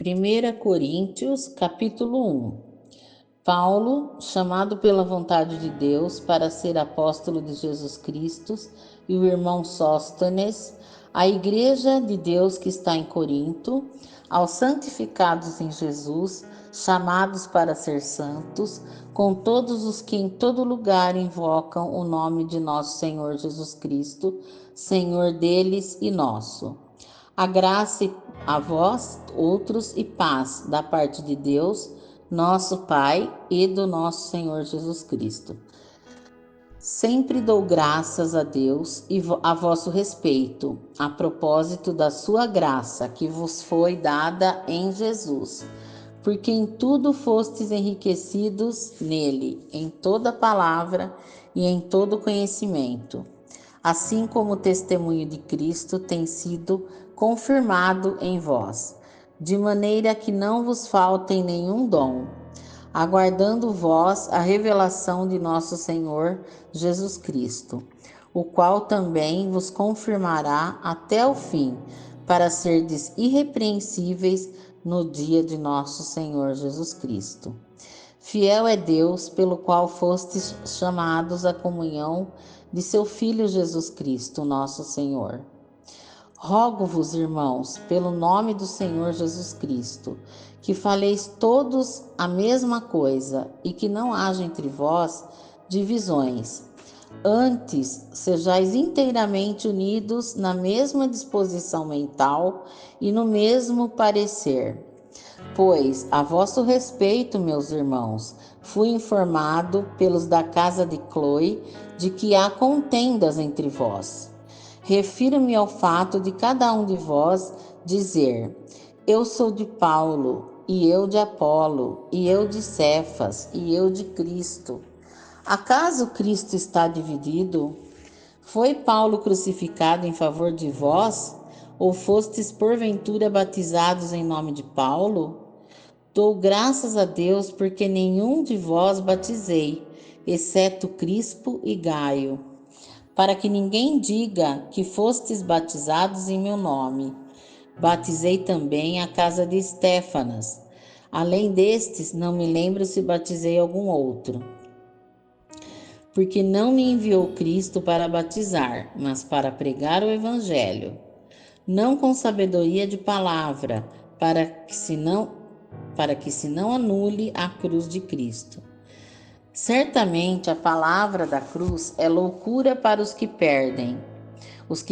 1 Coríntios, capítulo 1. Paulo, chamado pela vontade de Deus para ser apóstolo de Jesus Cristo, e o irmão Sóstenes, à igreja de Deus que está em Corinto, aos santificados em Jesus, chamados para ser santos, com todos os que em todo lugar invocam o nome de nosso Senhor Jesus Cristo, Senhor deles e nosso. A graça a vós outros e paz da parte de Deus, nosso Pai, e do nosso Senhor Jesus Cristo. Sempre dou graças a Deus e a vosso respeito, a propósito da sua graça que vos foi dada em Jesus, porque em tudo fostes enriquecidos nele, em toda palavra e em todo conhecimento, assim como o testemunho de Cristo tem sido confirmado em vós, de maneira que não vos falte nenhum dom, aguardando vós a revelação de nosso Senhor Jesus Cristo, o qual também vos confirmará até o fim, para serdes irrepreensíveis no dia de nosso Senhor Jesus Cristo. Fiel é Deus, pelo qual fostes chamados à comunhão de seu Filho Jesus Cristo, nosso Senhor. Rogo-vos, irmãos, pelo nome do Senhor Jesus Cristo, que faleis todos a mesma coisa e que não haja entre vós divisões. Antes, sejais inteiramente unidos na mesma disposição mental e no mesmo parecer. Pois, a vosso respeito, meus irmãos, fui informado pelos da casa de Cloe de que há contendas entre vós. Refiro-me ao fato de cada um de vós dizer: eu sou de Paulo, e eu de Apolo, e eu de Cefas, e eu de Cristo. Acaso Cristo está dividido? Foi Paulo crucificado em favor de vós? Ou fostes porventura batizados em nome de Paulo? Dou graças a Deus porque nenhum de vós batizei, exceto Crispo e Gaio, para que ninguém diga que fostes batizados em meu nome. Batizei também a casa de Estéfanas. Além destes, não me lembro se batizei algum outro. Porque não me enviou Cristo para batizar, mas para pregar o Evangelho, não com sabedoria de palavra, para que se não anule a cruz de Cristo. Certamente a palavra da cruz é loucura para os que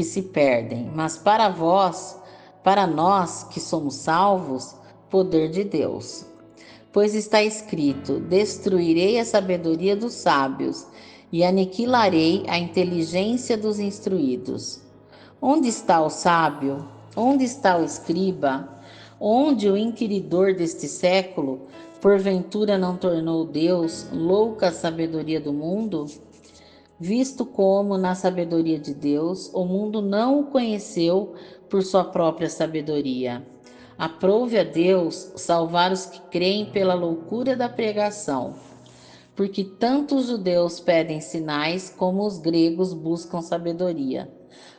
se perdem, mas para nós que somos salvos, poder de Deus. Pois está escrito: destruirei a sabedoria dos sábios e aniquilarei a inteligência dos instruídos. Onde está o sábio? Onde está o escriba? Onde o inquiridor deste século, porventura não tornou Deus louca a sabedoria do mundo? Visto como, na sabedoria de Deus, o mundo não o conheceu por sua própria sabedoria. Aprove a Deus salvar os que creem pela loucura da pregação, porque tanto os judeus pedem sinais como os gregos buscam sabedoria.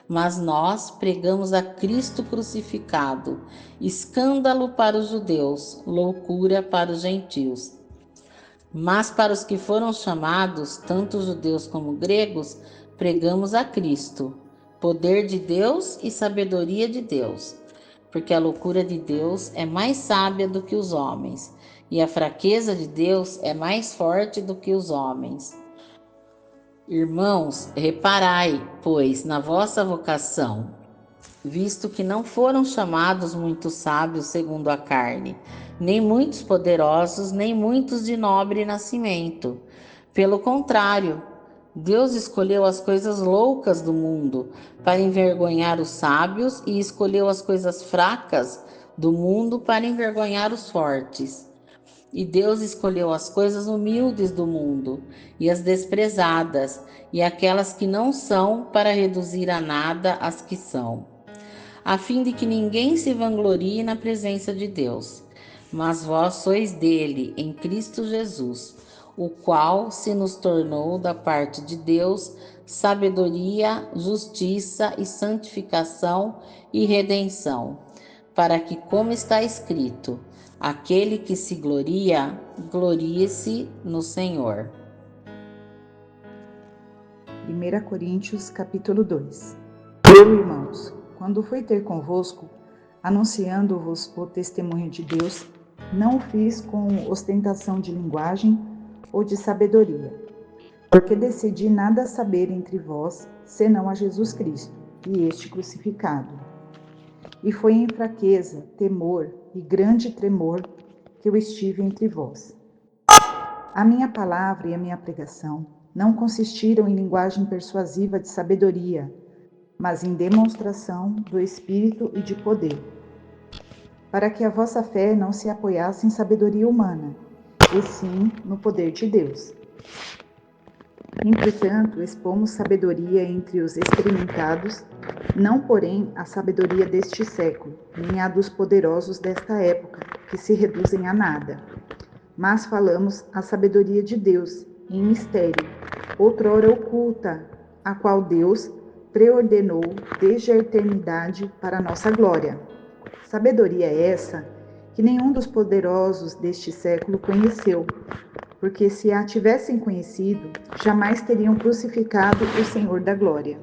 Mas nós pregamos a Cristo crucificado, escândalo para os judeus, loucura para os gentios. Mas para os que foram chamados, tanto judeus como gregos, pregamos a Cristo, poder de Deus e sabedoria de Deus. Porque a loucura de Deus é mais sábia do que os homens, e a fraqueza de Deus é mais forte do que os homens. Irmãos, reparai, pois, na vossa vocação, visto que não foram chamados muitos sábios segundo a carne, nem muitos poderosos, nem muitos de nobre nascimento. Pelo contrário, Deus escolheu as coisas loucas do mundo para envergonhar os sábios e escolheu as coisas fracas do mundo para envergonhar os fortes. E Deus escolheu as coisas humildes do mundo e as desprezadas e aquelas que não são para reduzir a nada as que são, a fim de que ninguém se vanglorie na presença de Deus. Mas vós sois dele, em Cristo Jesus, o qual se nos tornou da parte de Deus sabedoria, justiça e santificação e redenção, para que, como está escrito, aquele que se gloria, glorie-se no Senhor. 1 Coríntios, capítulo 2. Eu, irmãos, quando fui ter convosco, anunciando-vos o testemunho de Deus, não o fiz com ostentação de linguagem ou de sabedoria, porque decidi nada saber entre vós, senão a Jesus Cristo, e este crucificado. E foi em fraqueza, temor e grande tremor que eu estive entre vós. A minha palavra e a minha pregação não consistiram em linguagem persuasiva de sabedoria, mas em demonstração do Espírito e de poder, para que a vossa fé não se apoiasse em sabedoria humana, e sim no poder de Deus. Entretanto, expomos sabedoria entre os experimentados, não porém a sabedoria deste século, nem a dos poderosos desta época, que se reduzem a nada. Mas falamos a sabedoria de Deus, em mistério, outrora oculta, a qual Deus preordenou desde a eternidade para a nossa glória. Sabedoria essa que nenhum dos poderosos deste século conheceu, porque se a tivessem conhecido, jamais teriam crucificado o Senhor da glória.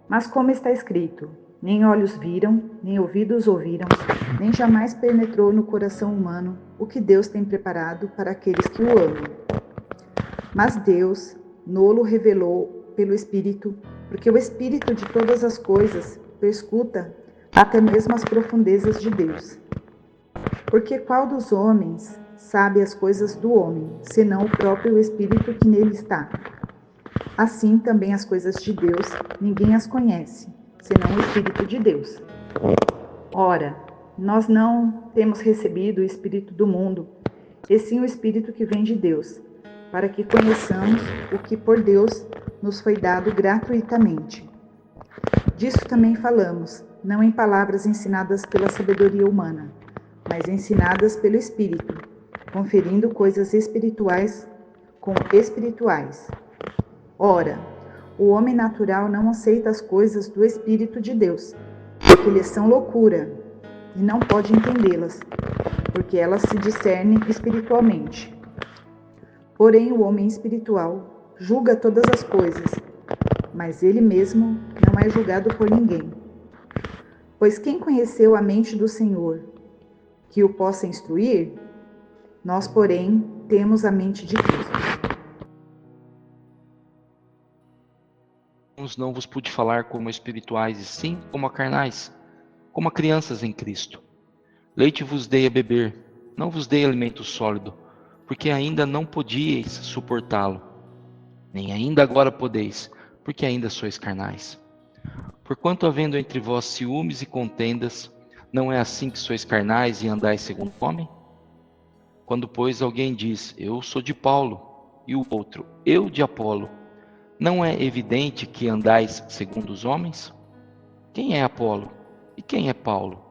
Mas como está escrito, nem olhos viram, nem ouvidos ouviram, nem jamais penetrou no coração humano o que Deus tem preparado para aqueles que o amam. Mas Deus nolo revelou pelo Espírito, porque o Espírito de todas as coisas perscruta até mesmo as profundezas de Deus. Porque qual dos homens sabe as coisas do homem, senão o próprio Espírito que nele está? Assim também as coisas de Deus, ninguém as conhece, senão o Espírito de Deus. Ora, nós não temos recebido o Espírito do mundo, e sim o Espírito que vem de Deus, para que conheçamos o que por Deus nos foi dado gratuitamente. Disso também falamos, não em palavras ensinadas pela sabedoria humana, mas ensinadas pelo Espírito, conferindo coisas espirituais com espirituais. Ora, o homem natural não aceita as coisas do Espírito de Deus, porque lhes são loucura, e não pode entendê-las, porque elas se discernem espiritualmente. Porém, o homem espiritual julga todas as coisas, mas ele mesmo não é julgado por ninguém. Pois quem conheceu a mente do Senhor, que o possa instruir? Nós, porém, temos a mente de Cristo. Não vos pude falar como espirituais, e sim como a carnais, como a crianças em Cristo. Leite vos dei a beber, não vos dei alimento sólido, porque ainda não podíeis suportá-lo, nem ainda agora podeis, porque ainda sois carnais. Porquanto havendo entre vós ciúmes e contendas, não é assim que sois carnais e andais segundo o homem? Quando, pois, alguém diz, eu sou de Paulo, e o outro, eu de Apolo, não é evidente que andais segundo os homens? Quem é Apolo? E quem é Paulo?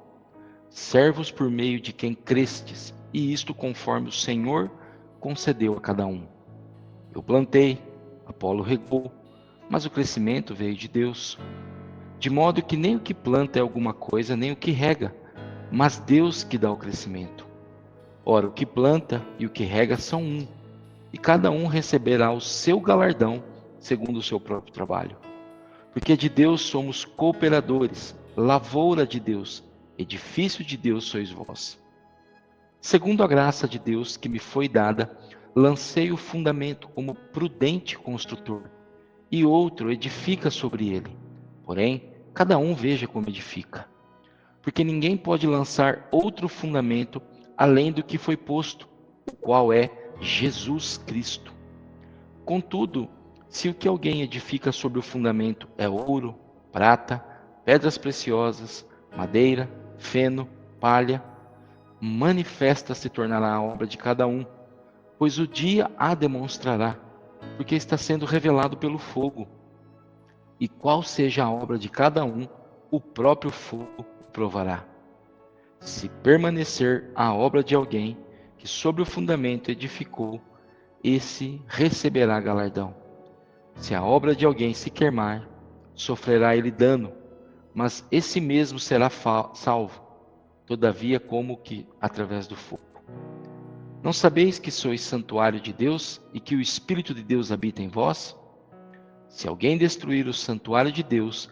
Servos por meio de quem crestes, e isto conforme o Senhor concedeu a cada um. Eu plantei, Apolo regou, mas o crescimento veio de Deus. De modo que nem o que planta é alguma coisa, nem o que rega, mas Deus que dá o crescimento. Ora, o que planta e o que rega são um, e cada um receberá o seu galardão segundo o seu próprio trabalho. Porque de Deus somos cooperadores, lavoura de Deus, edifício de Deus sois vós. Segundo a graça de Deus que me foi dada, lancei o fundamento como prudente construtor, e outro edifica sobre ele. Porém, cada um veja como edifica. Porque ninguém pode lançar outro fundamento além do que foi posto, o qual é Jesus Cristo. Contudo, se o que alguém edifica sobre o fundamento é ouro, prata, pedras preciosas, madeira, feno, palha, manifesta se tornará a obra de cada um, pois o dia a demonstrará, porque está sendo revelado pelo fogo. E qual seja a obra de cada um, o próprio fogo provará. Se permanecer a obra de alguém que sobre o fundamento edificou, esse receberá galardão. Se a obra de alguém se queimar, sofrerá ele dano, mas esse mesmo será salvo, todavia como que através do fogo. Não sabeis que sois santuário de Deus e que o Espírito de Deus habita em vós? Se alguém destruir o santuário de Deus,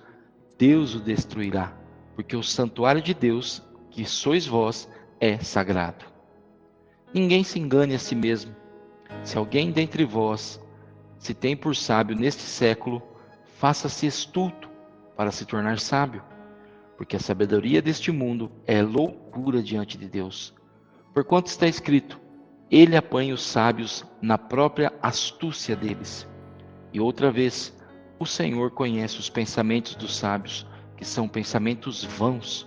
Deus o destruirá, porque o santuário de Deus, que sois vós, é sagrado. Ninguém se engane a si mesmo. Se alguém dentre vós se tem por sábio neste século, faça-se estulto para se tornar sábio, porque a sabedoria deste mundo é loucura diante de Deus. Porquanto está escrito, ele apanha os sábios na própria astúcia deles. E outra vez, o Senhor conhece os pensamentos dos sábios, que são pensamentos vãos.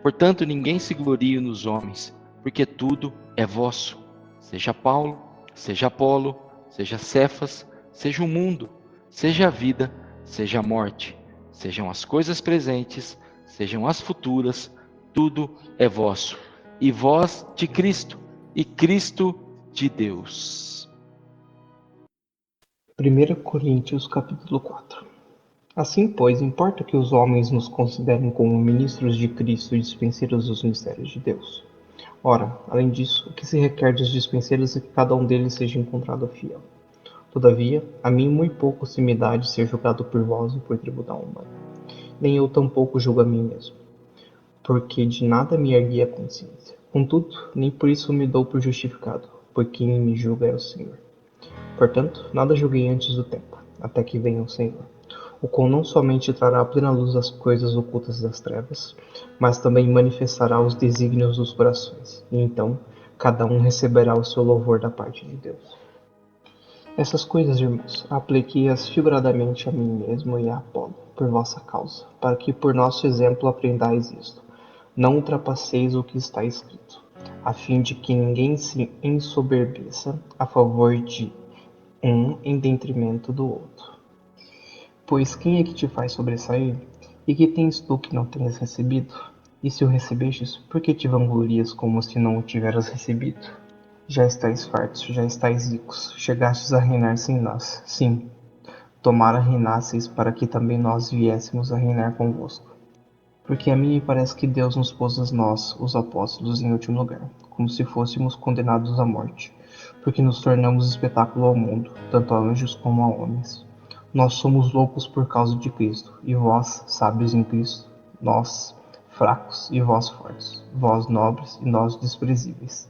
Portanto, ninguém se glorie nos homens, porque tudo é vosso. Seja Paulo, seja Apolo, seja Cefas, seja o mundo, seja a vida, seja a morte, sejam as coisas presentes, sejam as futuras, tudo é vosso. E vós de Cristo, e Cristo de Deus. 1 Coríntios capítulo 4. Assim, pois, importa que os homens nos considerem como ministros de Cristo e dispenseiros dos mistérios de Deus. Ora, além disso, o que se requer dos dispenseiros é que cada um deles seja encontrado fiel. Todavia, a mim muito pouco se me dá de ser julgado por vós ou por tribunal humano. Nem eu tampouco julgo a mim mesmo, porque de nada me ergui a consciência. Contudo, nem por isso me dou por justificado, pois quem me julga é o Senhor. Portanto, nada julguei antes do tempo, até que venha o Senhor, o qual não somente trará à plena luz as coisas ocultas das trevas, mas também manifestará os desígnios dos corações, e então cada um receberá o seu louvor da parte de Deus. Essas coisas, irmãos, apliquei-as figuradamente a mim mesmo e a Apolo, por vossa causa, para que por nosso exemplo aprendais isto. Não ultrapasseis o que está escrito, a fim de que ninguém se ensoberbeça a favor de um em detrimento do outro. Pois quem é que te faz sobressair? E que tens tu que não tenhas recebido? E se o recebestes, por que te vanglorias como se não o tiveras recebido? Já estáis fartos, já estáis ricos, chegastes a reinar sem nós. Sim, tomara reinasseis para que também nós viéssemos a reinar convosco. Porque a mim me parece que Deus nos pôs a nós, os apóstolos, em último lugar, como se fôssemos condenados à morte, porque nos tornamos espetáculo ao mundo, tanto a anjos como a homens. Nós somos loucos por causa de Cristo, e vós, sábios em Cristo, nós, fracos e vós fortes, vós nobres e nós desprezíveis.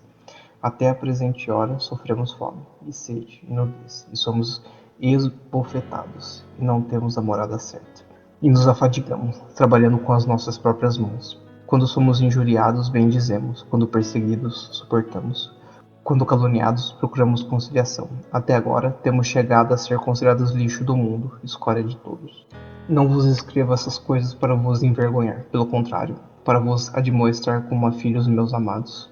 Até a presente hora sofremos fome, e sede, e nudez, e somos esbofetados, e não temos a morada certa. E nos afadigamos, trabalhando com as nossas próprias mãos. Quando somos injuriados, bem dizemos. Quando perseguidos, suportamos. Quando caluniados, procuramos conciliação. Até agora, temos chegado a ser considerados lixo do mundo, escória de todos. Não vos escrevo essas coisas para vos envergonhar, pelo contrário, para vos admoestar como a filhos meus amados.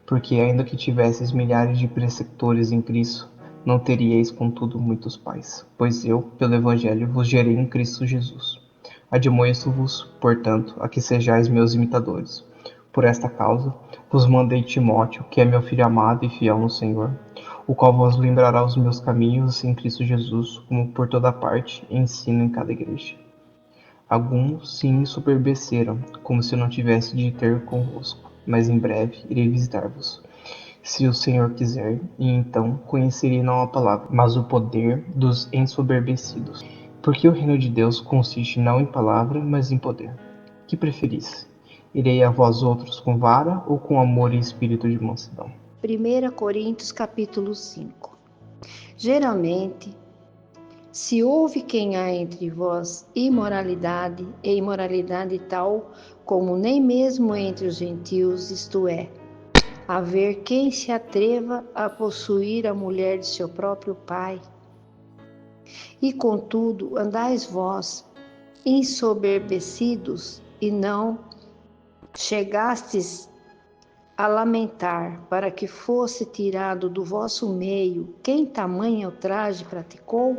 Porque ainda que tivesseis milhares de preceptores em Cristo, não teríeis, contudo, muitos pais, pois eu, pelo Evangelho, vos gerei em Cristo Jesus. Admoesto-vos, portanto, a que sejais meus imitadores. Por esta causa, vos mandei Timóteo, que é meu filho amado e fiel no Senhor, o qual vos lembrará os meus caminhos em Cristo Jesus, como por toda parte ensino em cada igreja. Alguns se ensoberbeceram, como se eu não tivesse de ter convosco, mas em breve irei visitar-vos, se o Senhor quiser, e então conhecerei não a palavra, mas o poder dos ensoberbecidos. Porque o reino de Deus consiste não em palavra, mas em poder. Que preferis? Irei a vós outros com vara ou com amor e espírito de mansidão? 1 Coríntios capítulo 5. Geralmente, se houve quem há entre vós imoralidade, e imoralidade tal como nem mesmo entre os gentios, isto é, haver quem se atreva a possuir a mulher de seu próprio pai. E contudo, andais vós ensoberbecidos e não chegastes a lamentar para que fosse tirado do vosso meio quem tamanho ultraje praticou?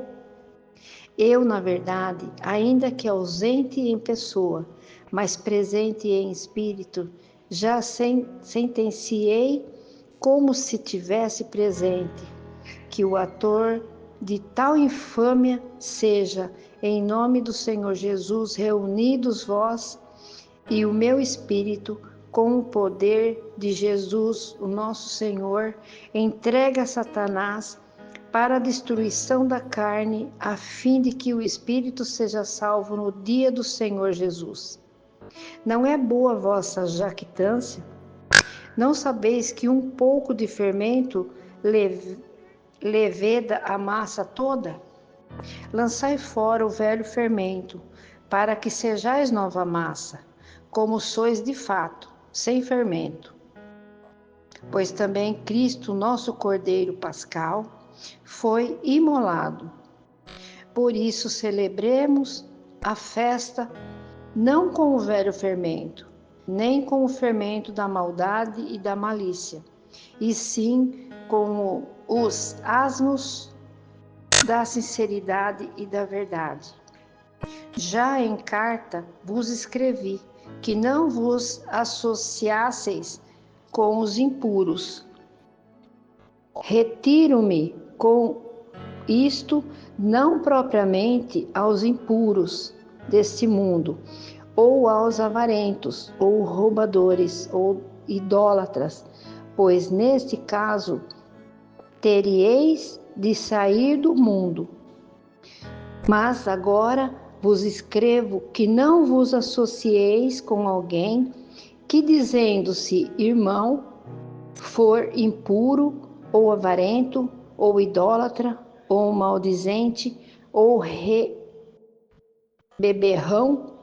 Eu, na verdade, ainda que ausente em pessoa, mas presente em espírito, já sentenciei como se tivesse presente, que o autor de tal infâmia seja, em nome do Senhor Jesus, reunidos vós e o meu espírito, com o poder de Jesus, o nosso Senhor, entrega a Satanás para a destruição da carne, a fim de que o espírito seja salvo no dia do Senhor Jesus. Não é boa vossa jactância? Não sabeis que um pouco de fermento leveda a massa toda? Lançai fora o velho fermento, para que sejais nova massa, como sois de fato, sem fermento. Pois também Cristo, nosso Cordeiro Pascal, foi imolado. Por isso celebremos a festa não com o velho fermento, nem com o fermento da maldade e da malícia, e sim com os asmos da sinceridade e da verdade. Já em carta vos escrevi que não vos associasseis com os impuros. Retiro-me com isto não propriamente aos impuros deste mundo, ou aos avarentos, ou roubadores, ou idólatras, pois neste caso teríeis de sair do mundo. Mas agora vos escrevo que não vos associeis com alguém que, dizendo-se irmão, for impuro, ou avarento, ou idólatra, ou maldizente, ou beberrão,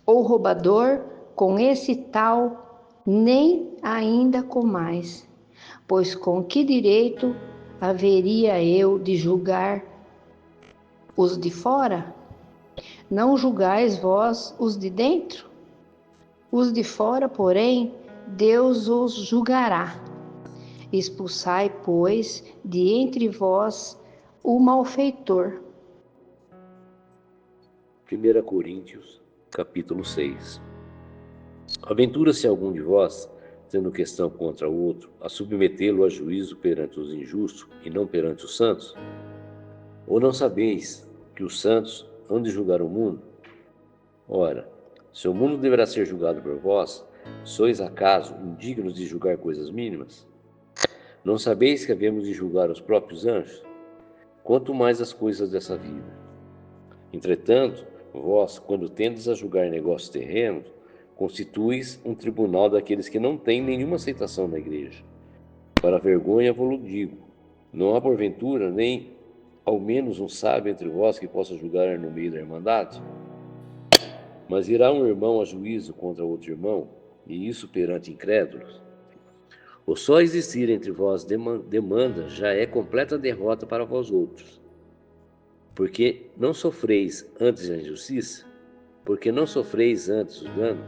ou roubador, com esse tal nem ainda comais. Pois com que direito haveria eu de julgar os de fora? Não julgais vós os de dentro? Os de fora, porém, Deus os julgará. Expulsai, pois, de entre vós o malfeitor. 1 Coríntios, capítulo 6. Aventura-se algum de vós, tendo questão contra o outro, a submetê-lo a juízo perante os injustos e não perante os santos? Ou não sabeis que os santos hão de julgar o mundo? Ora, se o mundo deverá ser julgado por vós, sois acaso indignos de julgar coisas mínimas? Não sabeis que havemos de julgar os próprios anjos? Quanto mais as coisas dessa vida. Entretanto, vós, quando tendes a julgar negócios terrenos, constituís um tribunal daqueles que não têm nenhuma aceitação na igreja. Para a vergonha vos digo, não há porventura nem ao menos um sábio entre vós que possa julgar no meio da irmandade? Mas irá um irmão a juízo contra outro irmão, e isso perante incrédulos? O só existir entre vós demanda já é completa derrota para vós outros. Porque não sofreis antes a injustiça? Porque não sofreis antes o dano?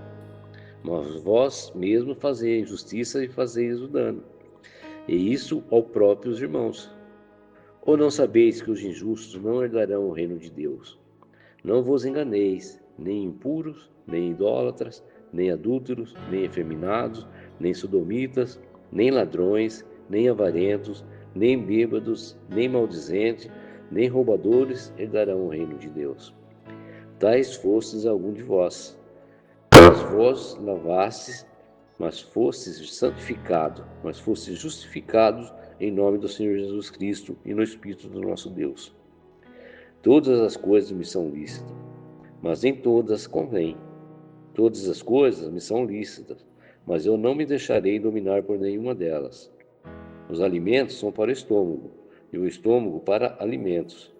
Mas vós mesmos fazeis a injustiça e fazeis o dano, e isso aos próprios irmãos. Ou não sabeis que os injustos não herdarão o reino de Deus? Não vos enganeis, nem impuros, nem idólatras, nem adúlteros, nem efeminados, nem sodomitas, nem ladrões, nem avarentos, nem bêbados, nem maldizentes, nem roubadores herdarão o reino de Deus. Tais fostes algum de vós. Mas vós lavastes, mas fostes santificados, mas fostes justificados em nome do Senhor Jesus Cristo e no Espírito do nosso Deus. Todas as coisas me são lícitas, mas nem todas convêm. Todas as coisas me são lícitas, mas eu não me deixarei dominar por nenhuma delas. Os alimentos são para o estômago, e o estômago para alimentos.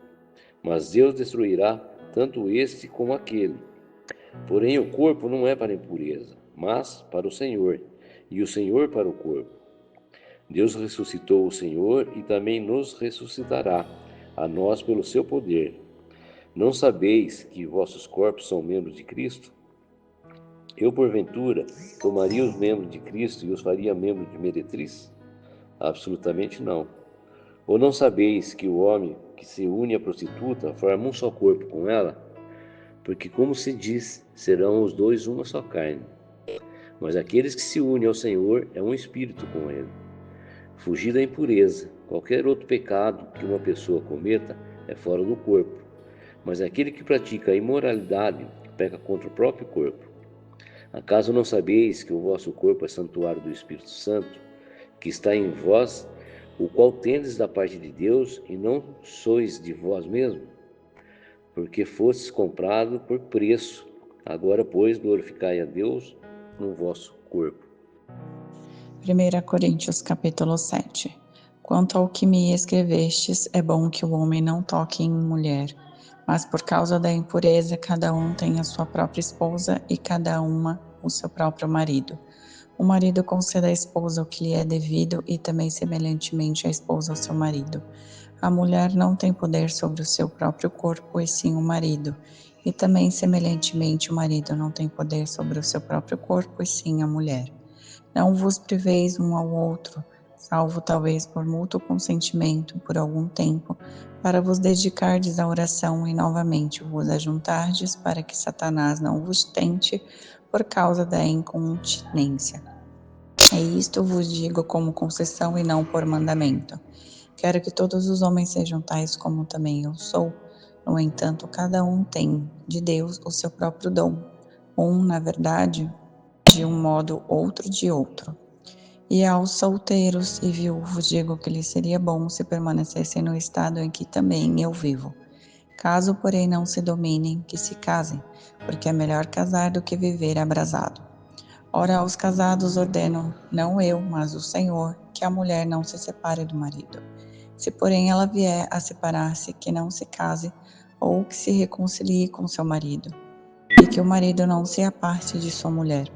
Mas Deus destruirá tanto este como aquele. Porém, o corpo não é para a impureza, mas para o Senhor, e o Senhor para o corpo. Deus ressuscitou o Senhor e também nos ressuscitará, a nós pelo seu poder. Não sabeis que vossos corpos são membros de Cristo? Eu, porventura, tomaria os membros de Cristo e os faria membros de meretriz? Absolutamente não. Ou não sabeis que o homem que se une à prostituta forma um só corpo com ela? Porque, como se diz, serão os dois uma só carne. Mas aqueles que se unem ao Senhor é um espírito com ele. Fugir da impureza. Qualquer outro pecado que uma pessoa cometa é fora do corpo. Mas aquele que pratica a imoralidade peca contra o próprio corpo. Acaso não sabeis que o vosso corpo é santuário do Espírito Santo, que está em vós, o qual tendes da parte de Deus, e não sois de vós mesmos? Porque fostes comprado por preço. Agora, pois, glorificai a Deus no vosso corpo. 1 Coríntios capítulo 7. Quanto ao que me escrevestes, é bom que o homem não toque em mulher, mas por causa da impureza cada um tem a sua própria esposa e cada uma o seu próprio marido. O marido conceda à esposa o que lhe é devido e também semelhantemente a esposa ao seu marido. A mulher não tem poder sobre o seu próprio corpo, e sim o marido. E também semelhantemente o marido não tem poder sobre o seu próprio corpo, e sim a mulher. Não vos priveis um ao outro, salvo talvez por mútuo consentimento por algum tempo, para vos dedicardes à oração e novamente vos ajuntardes, para que Satanás não vos tente por causa da incontinência. E isto vos digo como concessão e não por mandamento. Quero que todos os homens sejam tais como também eu sou. No entanto, cada um tem de Deus o seu próprio dom. Um, na verdade, de um modo, outro de outro. E aos solteiros e viúvos digo que lhes seria bom se permanecessem no estado em que também eu vivo. Caso, porém, não se dominem, que se casem, porque é melhor casar do que viver abrasado. Ora, aos casados ordeno, não eu, mas o Senhor, que a mulher não se separe do marido. Se, porém, ela vier a separar-se, que não se case, ou que se reconcilie com seu marido, e que o marido não se aparte de sua mulher.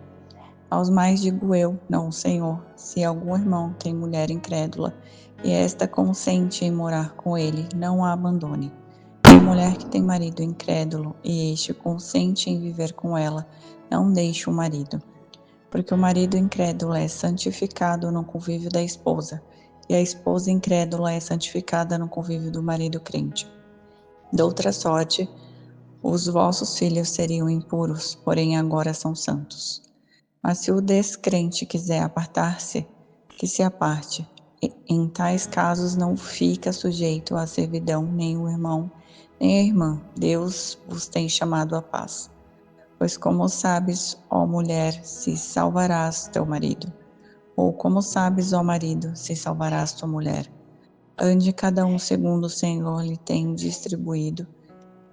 Aos mais digo eu, não o Senhor, se algum irmão tem mulher incrédula, e esta consente em morar com ele, não a abandone. A mulher que tem marido incrédulo, e este consente em viver com ela, não deixe o marido. Porque o marido incrédulo é santificado no convívio da esposa, e a esposa incrédula é santificada no convívio do marido crente. Doutra sorte, os vossos filhos seriam impuros, porém agora são santos. Mas se o descrente quiser apartar-se, que se aparte. Em tais casos não fica sujeito à servidão nem o irmão, nem a irmã. Deus vos tem chamado à paz. Pois como sabes, ó mulher, se salvarás teu marido? Ou como sabes, ó marido, se salvarás tua mulher? Ande cada um segundo o Senhor lhe tem distribuído,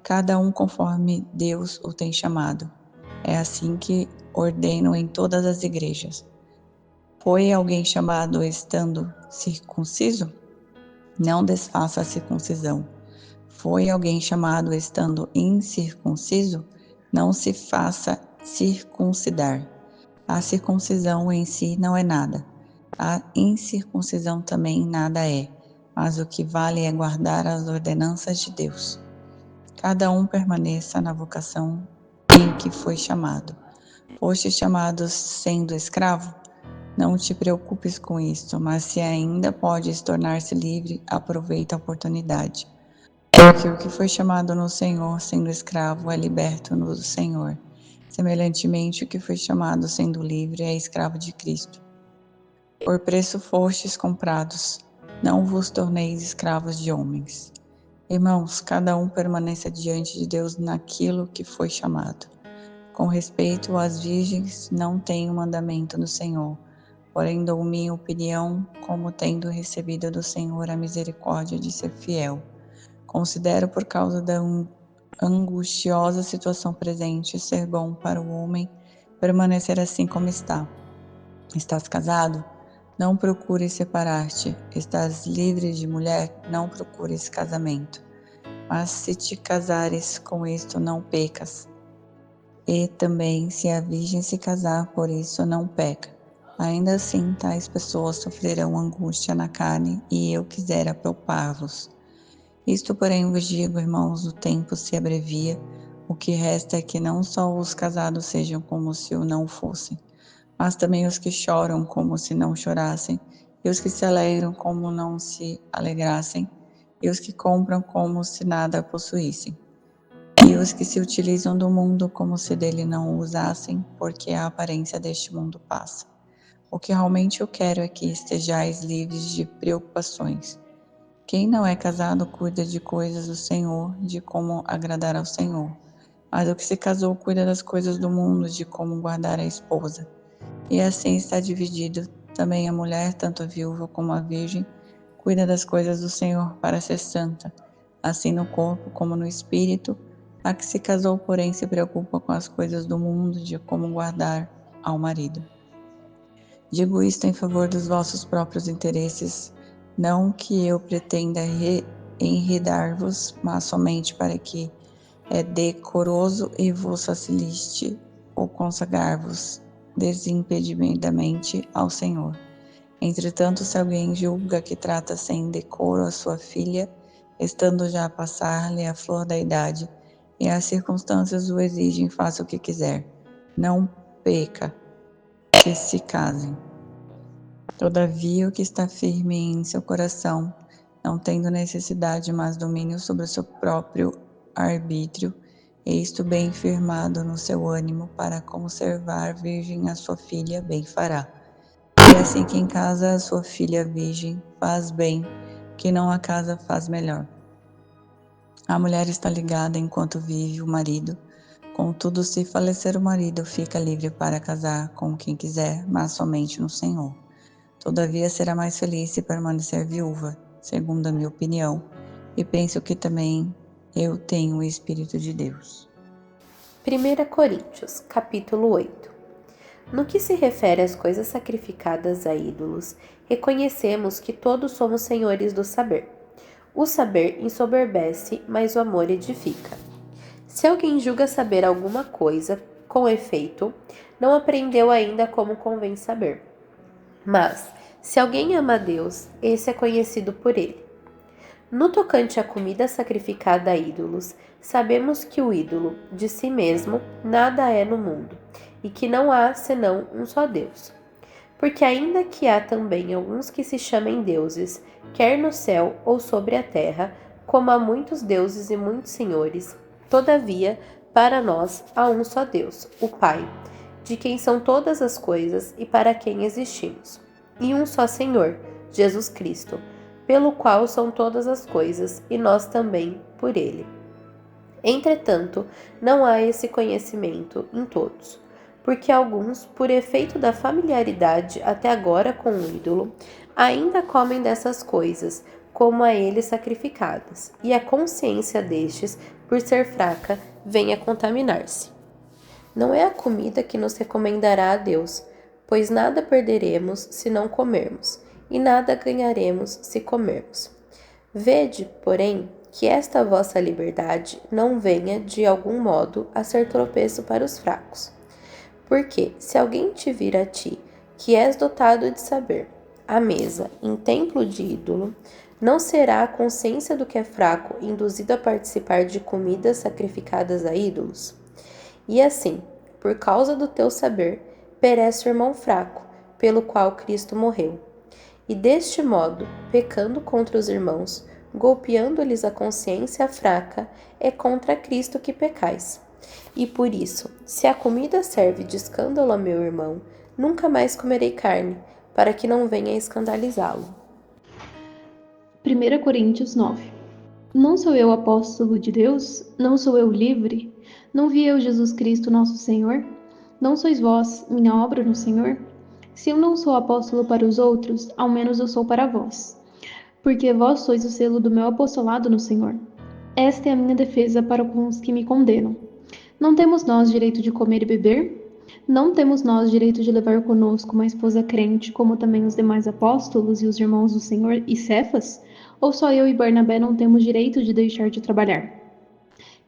cada um conforme Deus o tem chamado. É assim que ordeno em todas as igrejas. Foi alguém chamado estando circunciso? Não desfaça a circuncisão. Foi alguém chamado estando incircunciso? Não se faça circuncidar. A circuncisão em si não é nada. A incircuncisão também nada é, mas o que vale é guardar as ordenanças de Deus. Cada um permaneça na vocação em que foi chamado. Foste chamado sendo escravo? Não te preocupes com isto, mas se ainda podes tornar-se livre, aproveita a oportunidade. Porque o que foi chamado no Senhor sendo escravo é liberto no Senhor. Semelhantemente, o que foi chamado sendo livre é escravo de Cristo. Por preço fostes comprados, não vos torneis escravos de homens. Irmãos, cada um permaneça diante de Deus naquilo que foi chamado. Com respeito às virgens, não tenho mandamento do Senhor, porém dou minha opinião, como tendo recebido do Senhor a misericórdia de ser fiel. Considero, por causa da angustiosa situação presente, ser bom para o homem permanecer assim como está. Estás casado? Não procures separar-te. Estás livre de mulher? Não procures casamento. Mas se te casares, com isto não pecas. E também, se a virgem se casar, por isso não peca. Ainda assim, tais pessoas sofrerão angústia na carne, e eu quisera poupar-vos. Isto, porém, vos digo, irmãos, o tempo se abrevia, o que resta é que não só os casados sejam como se o não fossem, mas também os que choram como se não chorassem, e os que se alegram como não se alegrassem, e os que compram como se nada possuíssem, e os que se utilizam do mundo como se dele não o usassem, porque a aparência deste mundo passa. O que realmente eu quero é que estejais livres de preocupações. Quem não é casado cuida de coisas do Senhor, de como agradar ao Senhor. mas o que se casou cuida das coisas do mundo, de como guardar a esposa. E assim está dividido também a mulher, tanto a viúva como a virgem, cuida das coisas do Senhor para ser santa, assim no corpo como no espírito. A que se casou, porém, se preocupa com as coisas do mundo, de como guardar ao marido. Digo isto em favor dos vossos próprios interesses, não que eu pretenda enredar-vos, mas somente para que é decoroso e vos facilite o consagrar-vos desimpedidamente ao Senhor. Entretanto, se alguém julga que trata sem decoro a sua filha, estando já a passar-lhe a flor da idade, e as circunstâncias o exigem, faça o que quiser. Não peca, que se casem. Todavia, o que está firme em seu coração, não tendo necessidade, mas domínio sobre o seu próprio arbítrio, e isto bem firmado no seu ânimo, para conservar virgem a sua filha, bem fará. E assim quem casa a sua filha virgem faz bem, que não a casa faz melhor. A mulher está ligada enquanto vive o marido, contudo, se falecer o marido, fica livre para casar com quem quiser, mas somente no Senhor. Todavia será mais feliz se permanecer viúva, segundo a minha opinião, e penso que também eu tenho o Espírito de Deus. 1 Coríntios, capítulo 8. No que se refere às coisas sacrificadas a ídolos, reconhecemos que todos somos senhores do saber. O saber ensoberbece, mas o amor edifica. Se alguém julga saber alguma coisa, com efeito, não aprendeu ainda como convém saber. Mas, se alguém ama a Deus, esse é conhecido por ele. No tocante à comida sacrificada a ídolos, sabemos que o ídolo, de si mesmo, nada é no mundo, e que não há senão um só Deus. Porque ainda que há também alguns que se chamem deuses, quer no céu ou sobre a terra, como há muitos deuses e muitos senhores, todavia, para nós há um só Deus, o Pai, de quem são todas as coisas e para quem existimos, e um só Senhor, Jesus Cristo, pelo qual são todas as coisas, e nós também por ele. Entretanto, não há esse conhecimento em todos, porque alguns, por efeito da familiaridade até agora com o ídolo, ainda comem dessas coisas, como a ele sacrificadas, e a consciência destes, por ser fraca, vem a contaminar-se. Não é a comida que nos recomendará a Deus, pois nada perderemos se não comermos, e nada ganharemos se comermos. Vede, porém, que esta vossa liberdade não venha, de algum modo, a ser tropeço para os fracos. Porque, se alguém te vir a ti, que és dotado de saber, à mesa, em templo de ídolo, não será a consciência do que é fraco induzido a participar de comidas sacrificadas a ídolos? E assim, por causa do teu saber, perece o irmão fraco, pelo qual Cristo morreu. E deste modo, pecando contra os irmãos, golpeando-lhes a consciência fraca, é contra Cristo que pecais. E por isso, se a comida serve de escândalo a meu irmão, nunca mais comerei carne, para que não venha escandalizá-lo. 1 Coríntios 9. Não sou eu apóstolo de Deus? Não sou eu livre? Não vi eu Jesus Cristo nosso Senhor? Não sois vós minha obra no Senhor? Se eu não sou apóstolo para os outros, ao menos eu sou para vós, porque vós sois o selo do meu apostolado no Senhor. Esta é a minha defesa para com os que me condenam. Não temos nós direito de comer e beber? Não temos nós direito de levar conosco uma esposa crente, como também os demais apóstolos e os irmãos do Senhor e Cefas? Ou só eu e Barnabé não temos direito de deixar de trabalhar?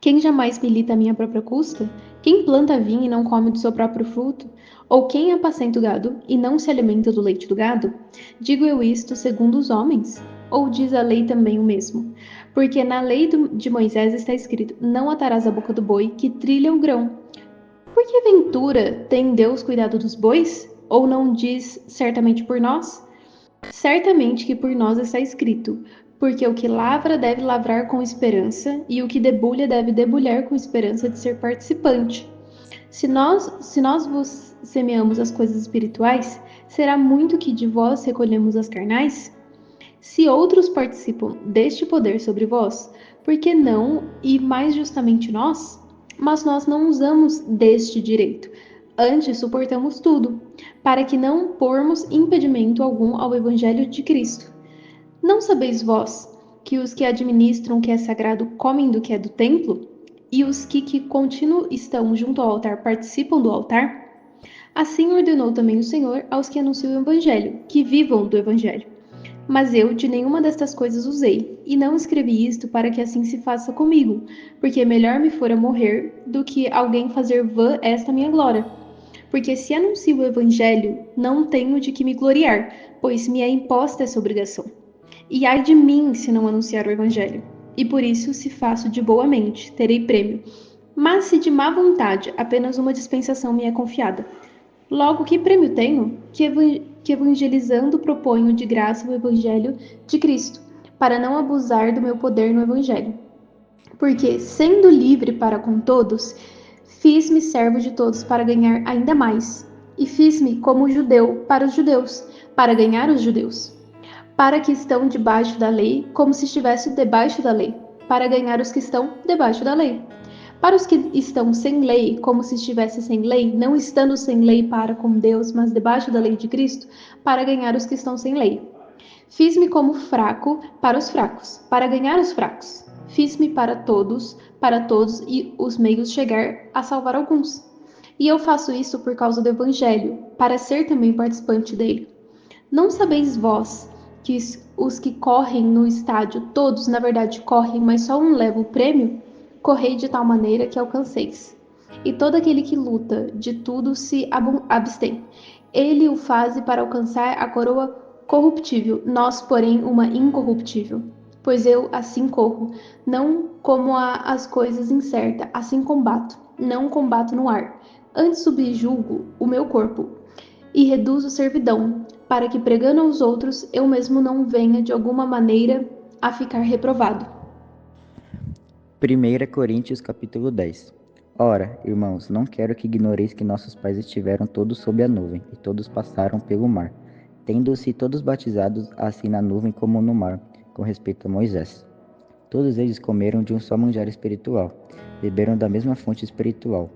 Quem jamais milita a minha própria custa? Quem planta vinho e não come do seu próprio fruto? Ou quem apacenta o gado e não se alimenta do leite do gado? Digo eu isto segundo os homens? Ou diz a lei também o mesmo? Porque na lei de Moisés está escrito: não atarás a boca do boi que trilha o grão. Por que ventura tem Deus cuidado dos bois? Ou não diz certamente por nós? Certamente que por nós está escrito: porque o que lavra deve lavrar com esperança, e o que debulha deve debulhar com esperança de ser participante. Se nós vos semeamos as coisas espirituais, será muito que de vós recolhemos as carnais? Se outros participam deste poder sobre vós, por que não, e mais justamente nós? Mas nós não usamos deste direito. Antes suportamos tudo, para que não pormos impedimento algum ao Evangelho de Cristo. Não sabeis vós que os que administram o que é sagrado comem do que é do templo? E os que contínuo estão junto ao altar participam do altar? Assim ordenou também o Senhor aos que anunciam o Evangelho, que vivam do Evangelho. Mas eu de nenhuma destas coisas usei, e não escrevi isto para que assim se faça comigo, porque melhor me fora morrer do que alguém fazer vã esta minha glória. Porque se anuncio o Evangelho, não tenho de que me gloriar, pois me é imposta essa obrigação. E ai de mim se não anunciar o Evangelho. E por isso, se faço de boa mente, terei prêmio. Mas se de má vontade, apenas uma dispensação me é confiada. Logo, que prêmio tenho? Que evangelizando proponho de graça o Evangelho de Cristo, para não abusar do meu poder no Evangelho. Porque, sendo livre para com todos, fiz-me servo de todos para ganhar ainda mais. E fiz-me como judeu para os judeus, para ganhar os judeus. Para que estão debaixo da lei, como se estivesse debaixo da lei, para ganhar os que estão debaixo da lei. Para os que estão sem lei, como se estivesse sem lei, não estando sem lei para com Deus, mas debaixo da lei de Cristo, para ganhar os que estão sem lei. Fiz-me como fraco para os fracos, para ganhar os fracos. Fiz-me para todos, e os meios chegar a salvar alguns. E eu faço isso por causa do Evangelho, para ser também participante dele. Não sabeis vós que os que correm no estádio, todos na verdade correm, mas só um leva o prêmio? Correi de tal maneira que alcanceis. E todo aquele que luta, de tudo se abstém. Ele o faz para alcançar a coroa corruptível, nós, porém, uma incorruptível. Pois eu assim corro, não como as coisas incertas, assim combato, não combato no ar. Antes subjugo o meu corpo e reduzo servidão, para que pregando aos outros, eu mesmo não venha de alguma maneira a ficar reprovado. 1 Coríntios capítulo 10. Ora, irmãos, não quero que ignoreis que nossos pais estiveram todos sob a nuvem, e todos passaram pelo mar, tendo-se todos batizados, assim na nuvem como no mar, com respeito a Moisés. Todos eles comeram de um só manjar espiritual, beberam da mesma fonte espiritual,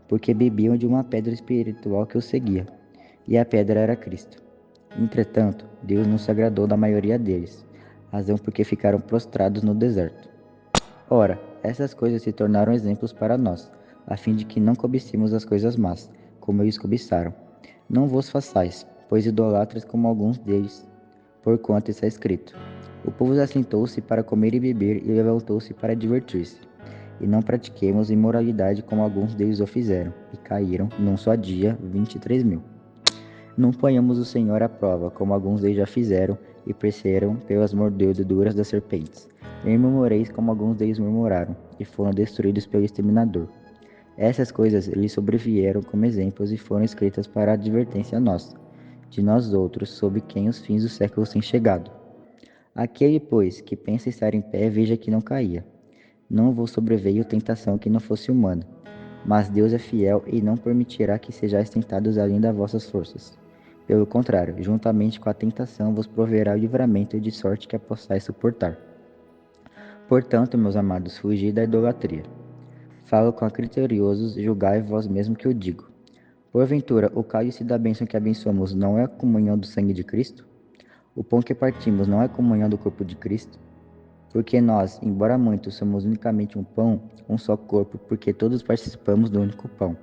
porque bebiam de uma pedra espiritual que os seguia, e a pedra era Cristo. Entretanto, Deus não se agradou da maioria deles, razão porque ficaram prostrados no deserto. Ora, essas coisas se tornaram exemplos para nós, a fim de que não cobicemos as coisas más, como eles cobiçaram. Não vos façais, pois idolatras como alguns deles, porquanto está escrito: o povo assentou-se para comer e beber e levantou-se para divertir-se. E não pratiquemos imoralidade como alguns deles o fizeram, e caíram, num só dia, 23.000. Não ponhamos o Senhor à prova, como alguns deles já fizeram, e pereceram pelas mordeduras das serpentes. Nem murmureis como alguns deles murmuraram, e foram destruídos pelo exterminador. Essas coisas lhes sobrevieram como exemplos e foram escritas para advertência a nós, de nós outros, sob quem os fins dos séculos têm chegado. Aquele, pois, que pensa estar em pé, veja que não caia. Não vos sobreveio tentação que não fosse humana, mas Deus é fiel e não permitirá que sejais tentados além das vossas forças. Pelo contrário, juntamente com a tentação vos proverá o livramento de sorte que a possais suportar. Portanto, meus amados, fugi da idolatria. Falo com criteriosos, julgai vós mesmo que eu digo. Porventura, o cálice da bênção que abençoamos não é a comunhão do sangue de Cristo? O pão que partimos não é a comunhão do corpo de Cristo? Porque nós, embora muitos, somos unicamente um pão, um só corpo, porque todos participamos do único pão.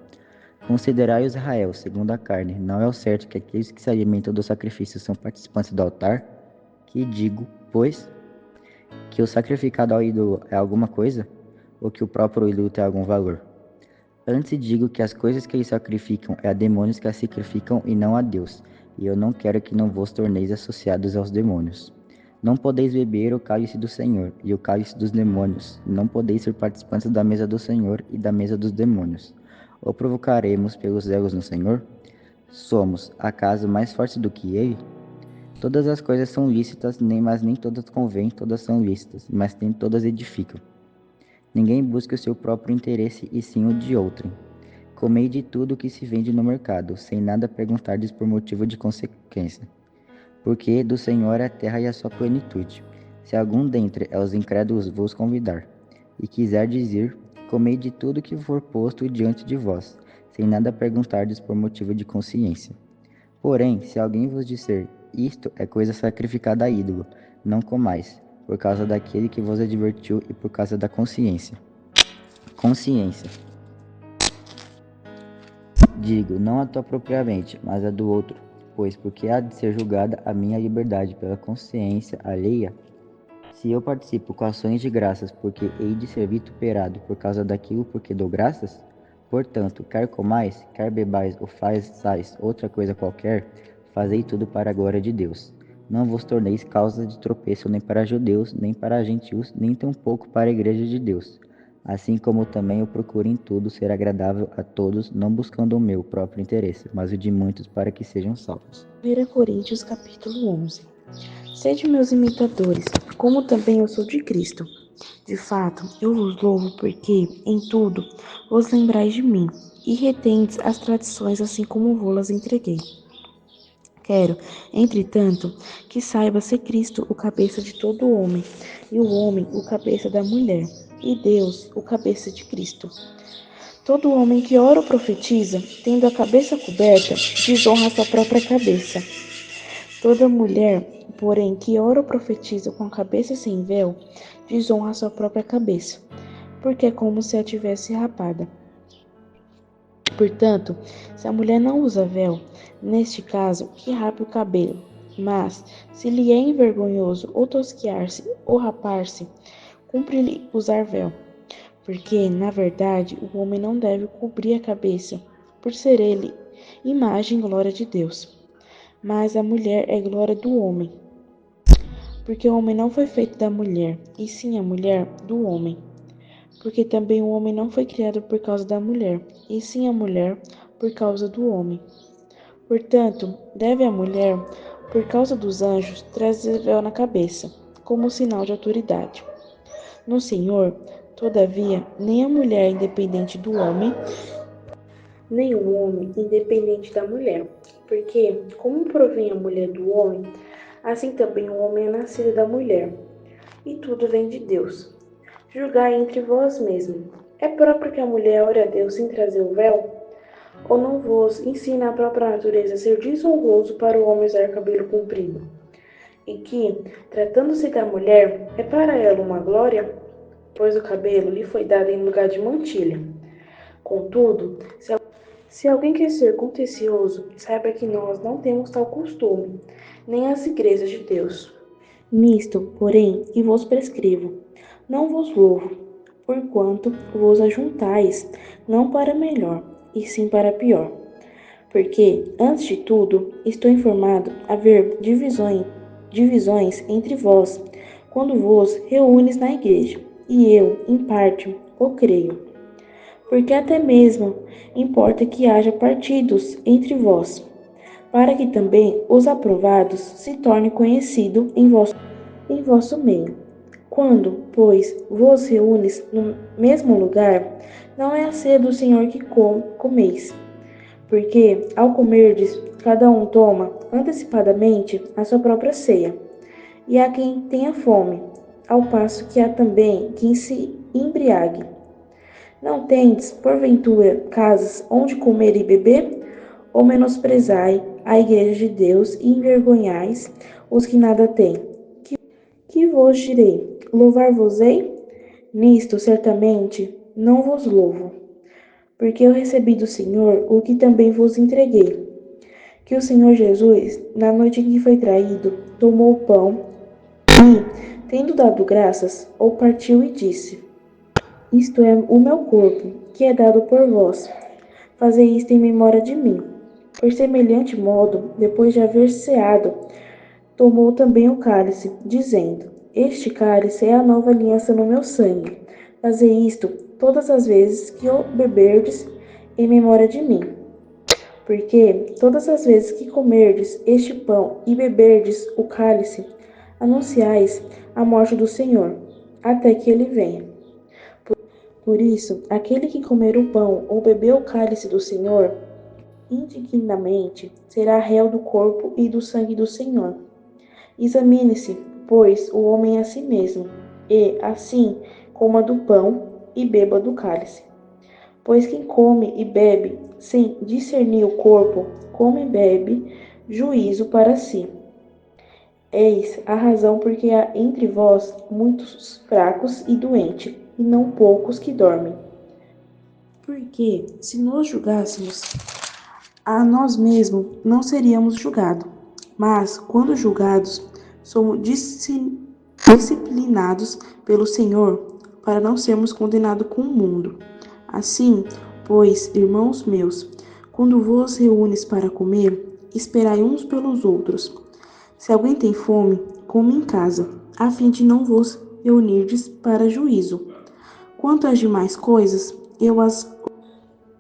Considerai Israel, segundo a carne, não é o certo que aqueles que se alimentam do sacrifício são participantes do altar? Que digo, pois, que o sacrificado ao ídolo é alguma coisa? Ou que o próprio ídolo tem algum valor? Antes digo que as coisas que eles sacrificam é a demônios que as sacrificam e não a Deus, e eu não quero que não vos torneis associados aos demônios. Não podeis beber o cálice do Senhor e o cálice dos demônios, não podeis ser participantes da mesa do Senhor e da mesa dos demônios. Ou provocaremos pelos elos no Senhor? Somos, acaso, mais fortes do que ele? Todas as coisas são lícitas, mas nem todas convêm, todas são lícitas, mas nem todas edificam. Ninguém busca o seu próprio interesse, e sim o de outrem. Comei de tudo o que se vende no mercado, sem nada perguntardes por motivo de consequência. Porque do Senhor é a terra e a sua plenitude. Se algum dentre os incrédulos vos convidar, e quiserdes ir, Comei de tudo que for posto diante de vós, sem nada perguntardes por motivo de consciência. Porém, se alguém vos disser, isto é coisa sacrificada a ídolo, não comais, por causa daquele que vos advertiu e por causa da consciência. Consciência. Digo, não a tua propriamente, mas a do outro, pois porque há de ser julgada a minha liberdade pela consciência alheia? Se eu participo com ações de graças, porque hei de ser vituperado por causa daquilo porque dou graças? Portanto, quer comais, quer bebais ou façais outra coisa qualquer, fazei tudo para a glória de Deus. Não vos torneis causa de tropeço nem para judeus, nem para gentios, nem tampouco para a igreja de Deus. Assim como também eu procuro em tudo ser agradável a todos, não buscando o meu próprio interesse, mas o de muitos para que sejam salvos. 1 Coríntios capítulo 11. Sede meus imitadores, como também eu sou de Cristo. De fato, eu vos louvo porque, em tudo, vos lembrais de mim, e retendes as tradições assim como vô-las entreguei. Quero, entretanto, que saiba ser Cristo o cabeça de todo homem, e o homem o cabeça da mulher, e Deus o cabeça de Cristo. Todo homem que ora ou profetiza, tendo a cabeça coberta, desonra a sua própria cabeça. Toda mulher, porém, que ora ou profetiza com a cabeça sem véu, desonra a sua própria cabeça, porque é como se a tivesse rapada. Portanto, se a mulher não usa véu, neste caso, que rape o cabelo. Mas, se lhe é envergonhoso ou tosquiar-se ou rapar-se, cumpre-lhe usar véu. Porque, na verdade, o homem não deve cobrir a cabeça, por ser ele imagem e glória de Deus. Mas a mulher é glória do homem. Porque o homem não foi feito da mulher, e sim a mulher do homem. Porque também o homem não foi criado por causa da mulher, e sim a mulher por causa do homem. Portanto, deve a mulher, por causa dos anjos, trazer véu na cabeça, como sinal de autoridade. No Senhor, todavia, nem a mulher é independente do homem, nem o homem independente da mulher. Porque, como provém a mulher do homem, assim também o homem é nascido da mulher. E tudo vem de Deus. Julgai entre vós mesmos. É próprio que a mulher ore a Deus sem trazer o véu? Ou não vos ensina a própria natureza a ser desonroso para o homem usar cabelo comprido? E que, tratando-se da mulher, é para ela uma glória? Pois o cabelo lhe foi dado em lugar de mantilha. Contudo, se alguém quer ser contencioso, saiba que nós não temos tal costume, nem as igrejas de Deus. Nisto, porém, que vos prescrevo, não vos louvo, porquanto vos ajuntais, não para melhor, e sim para pior. Porque, antes de tudo, estou informado haver divisões entre vós, quando vos reúnes na igreja, e eu, em parte, o creio. Porque até mesmo importa que haja partidos entre vós, para que também os aprovados se tornem conhecidos em vosso meio. Quando, pois, vos reúnes no mesmo lugar, não é a ceia do Senhor que comeis, porque, ao comerdes, cada um toma antecipadamente a sua própria ceia, e há quem tenha fome, ao passo que há também quem se embriague. Não tendes, porventura, casas onde comer e beber? Ou menosprezai a igreja de Deus e envergonhais os que nada têm? Que vos direi? Louvar-vos-ei? Nisto, certamente, não vos louvo, porque eu recebi do Senhor o que também vos entreguei, que o Senhor Jesus, na noite em que foi traído, tomou o pão e, tendo dado graças, o partiu e disse: Isto é o meu corpo, que é dado por vós. Fazei isto em memória de mim. Por semelhante modo, depois de haver ceado, tomou também o cálice, dizendo: Este cálice é a nova aliança no meu sangue. Fazei isto todas as vezes que o beberdes em memória de mim. Porque todas as vezes que comerdes este pão e beberdes o cálice, anunciais a morte do Senhor, até que ele venha. Por isso, aquele que comer o pão ou beber o cálice do Senhor, indignamente será réu do corpo e do sangue do Senhor. Examine-se, pois, o homem a si mesmo, e, assim, coma do pão e beba do cálice. Pois quem come e bebe sem discernir o corpo, come e bebe juízo para si. Eis a razão porque há entre vós muitos fracos e doentes, e não poucos que dormem. Porque, se nos julgássemos a nós mesmos, não seríamos julgados. Mas, quando julgados, somos disciplinados pelo Senhor, para não sermos condenados com o mundo. Assim, pois, irmãos meus, quando vos reúnes para comer, esperai uns pelos outros. Se alguém tem fome, come em casa, a fim de não vos reunirdes para juízo. Quanto às demais coisas, eu as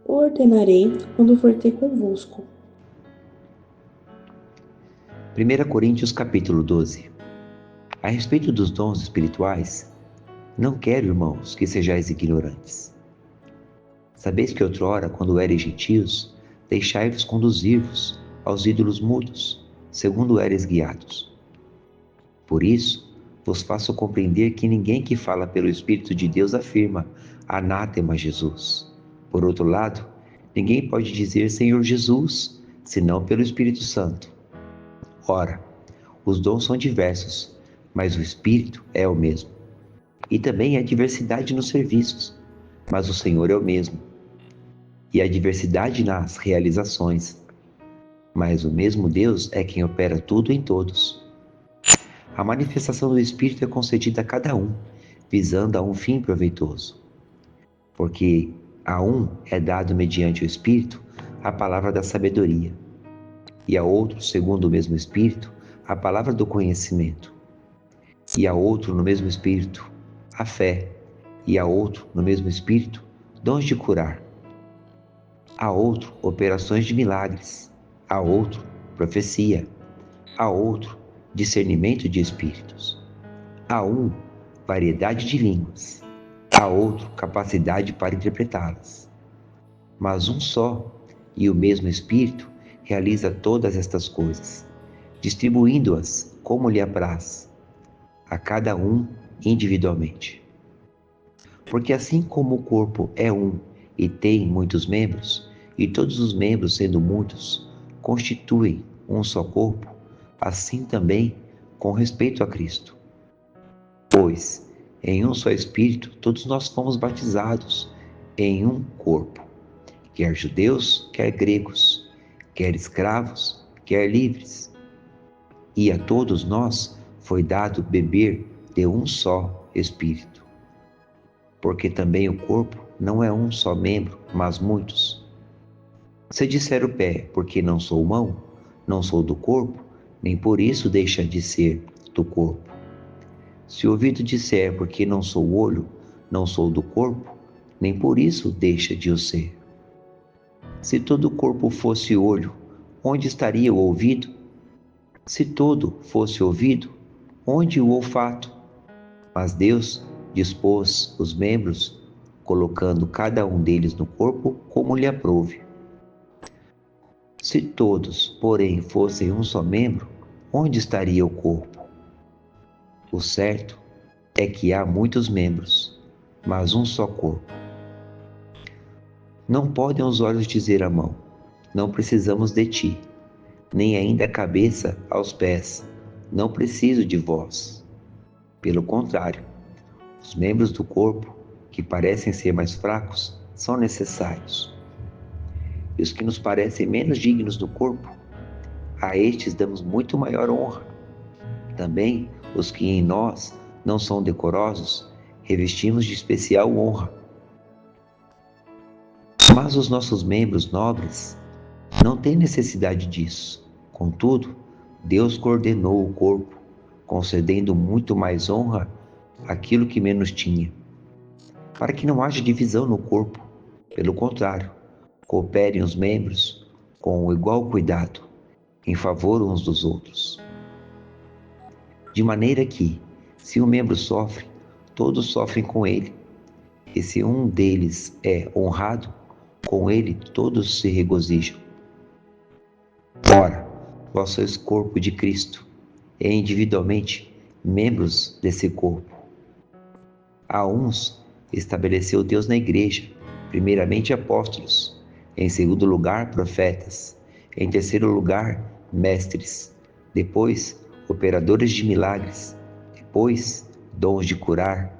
ordenarei quando for ter convosco. 1 Coríntios capítulo 12. A respeito dos dons espirituais, não quero, irmãos, que sejais ignorantes. Sabeis que outrora, quando eres gentios, deixai-vos conduzir-vos aos ídolos mudos, segundo eres guiados. Por isso, vos faço compreender que ninguém que fala pelo Espírito de Deus afirma anátema Jesus. Por outro lado, ninguém pode dizer Senhor Jesus, senão pelo Espírito Santo. Ora, os dons são diversos, mas o Espírito é o mesmo. E também há diversidade nos serviços, mas o Senhor é o mesmo. E há diversidade nas realizações, mas o mesmo Deus é quem opera tudo em todos. A manifestação do Espírito é concedida a cada um, visando a um fim proveitoso. Porque a um é dado mediante o Espírito a palavra da sabedoria, e a outro, segundo o mesmo Espírito, a palavra do conhecimento, e a outro, no mesmo Espírito, a fé, e a outro, no mesmo Espírito, dons de curar, a outro, operações de milagres, a outro, profecia, a outro, discernimento de espíritos, a um, variedade de línguas, a outro, capacidade para interpretá-las. Mas um só e o mesmo Espírito realiza todas estas coisas, distribuindo-as como lhe apraz, a cada um individualmente. Porque assim como o corpo é um e tem muitos membros, e todos os membros, sendo muitos, constituem um só corpo, assim também com respeito a Cristo. Pois, em um só Espírito, todos nós fomos batizados em um corpo, quer judeus, quer gregos, quer escravos, quer livres. E a todos nós foi dado beber de um só Espírito. Porque também o corpo não é um só membro, mas muitos. Se disser o pé, porque não sou mão, não sou do corpo, nem por isso deixa de ser do corpo. Se o ouvido disser, porque não sou olho, não sou do corpo, nem por isso deixa de o ser. Se todo o corpo fosse olho, onde estaria o ouvido? Se todo fosse ouvido, onde o olfato? Mas Deus dispôs os membros, colocando cada um deles no corpo como lhe aprouve. Se todos, porém, fossem um só membro, onde estaria o corpo? O certo é que há muitos membros, mas um só corpo. Não podem os olhos dizer à mão, não precisamos de ti, nem ainda a cabeça aos pés, não preciso de vós. Pelo contrário, os membros do corpo, que parecem ser mais fracos, são necessários. E os que nos parecem menos dignos do corpo, a estes damos muito maior honra. Também os que em nós não são decorosos, revestimos de especial honra. Mas os nossos membros nobres não têm necessidade disso. Contudo, Deus coordenou o corpo, concedendo muito mais honra àquilo que menos tinha, para que não haja divisão no corpo. Pelo contrário, cooperem os membros com igual cuidado, em favor uns dos outros. De maneira que, se um membro sofre, todos sofrem com ele. E se um deles é honrado, com ele todos se regozijam. Ora, vós sois corpo de Cristo, e individualmente membros desse corpo. A uns estabeleceu Deus na igreja, primeiramente apóstolos, em segundo lugar profetas, em terceiro lugar mestres, depois operadores de milagres, depois dons de curar,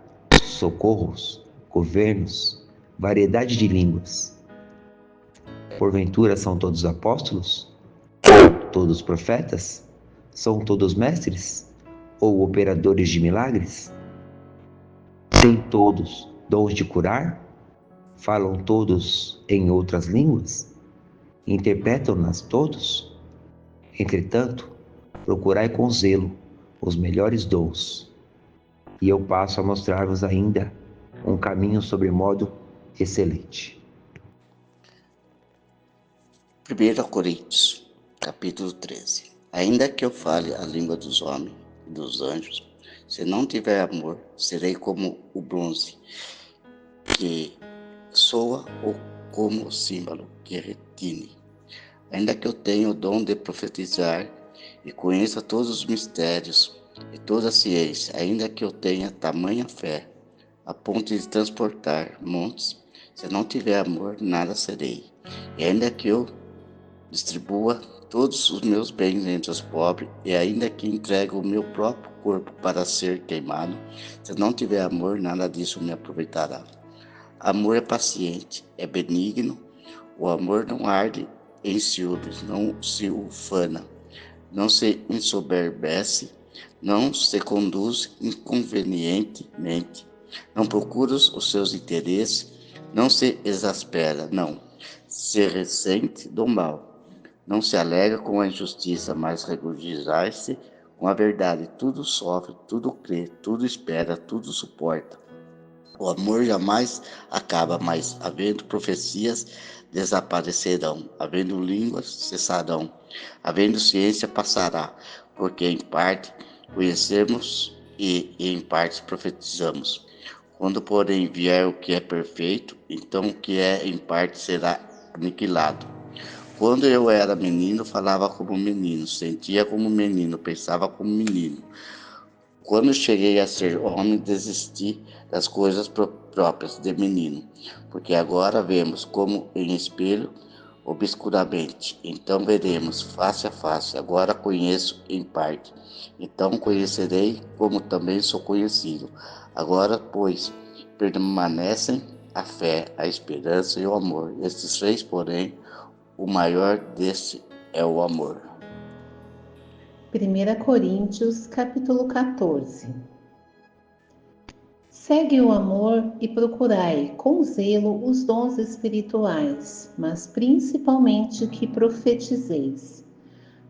socorros, governos, variedade de línguas. Porventura são todos apóstolos? Ou todos profetas? São todos mestres? Ou operadores de milagres? Têm todos dons de curar? Falam todos em outras línguas? Interpretam-nas todos? Entretanto, procurai com zelo os melhores dons. E eu passo a mostrar-vos ainda um caminho sobremodo excelente. 1 Coríntios, capítulo 13. Ainda que eu fale a língua dos homens e dos anjos, se não tiver amor, serei como o bronze que soa ou como o símbolo que retine. Ainda que eu tenha o dom de profetizar e conheça todos os mistérios e toda a ciência, ainda que eu tenha tamanha fé, a ponto de transportar montes, se não tiver amor, nada serei. E ainda que eu distribua todos os meus bens entre os pobres, e ainda que entregue o meu próprio corpo para ser queimado, se não tiver amor, nada disso me aproveitará. Amor é paciente, é benigno, o amor não arde em ciúmes, não se ufana, não se ensoberbece, não se conduz inconvenientemente, não procura os seus interesses, não se exaspera, não se ressente do mal, não se alegra com a injustiça, mas regozijar-se com a verdade. Tudo sofre, tudo crê, tudo espera, tudo suporta. O amor jamais acaba, mas havendo profecias, desaparecerão, havendo línguas, cessarão, havendo ciência, passará, porque em parte conhecemos e em parte profetizamos. Quando, porém, vier o que é perfeito, então o que é em parte será aniquilado. Quando eu era menino, falava como menino, sentia como menino, pensava como menino. Quando cheguei a ser homem, desisti das coisas próprias de menino, porque agora vemos como em espelho, obscuramente. Então veremos face a face. Agora conheço em parte. Então conhecerei como também sou conhecido. Agora, pois, permanecem a fé, a esperança e o amor. Estes três, porém, o maior deste é o amor. 1 Coríntios, capítulo 14. Segue o amor e procurai com zelo os dons espirituais, mas principalmente que profetizeis.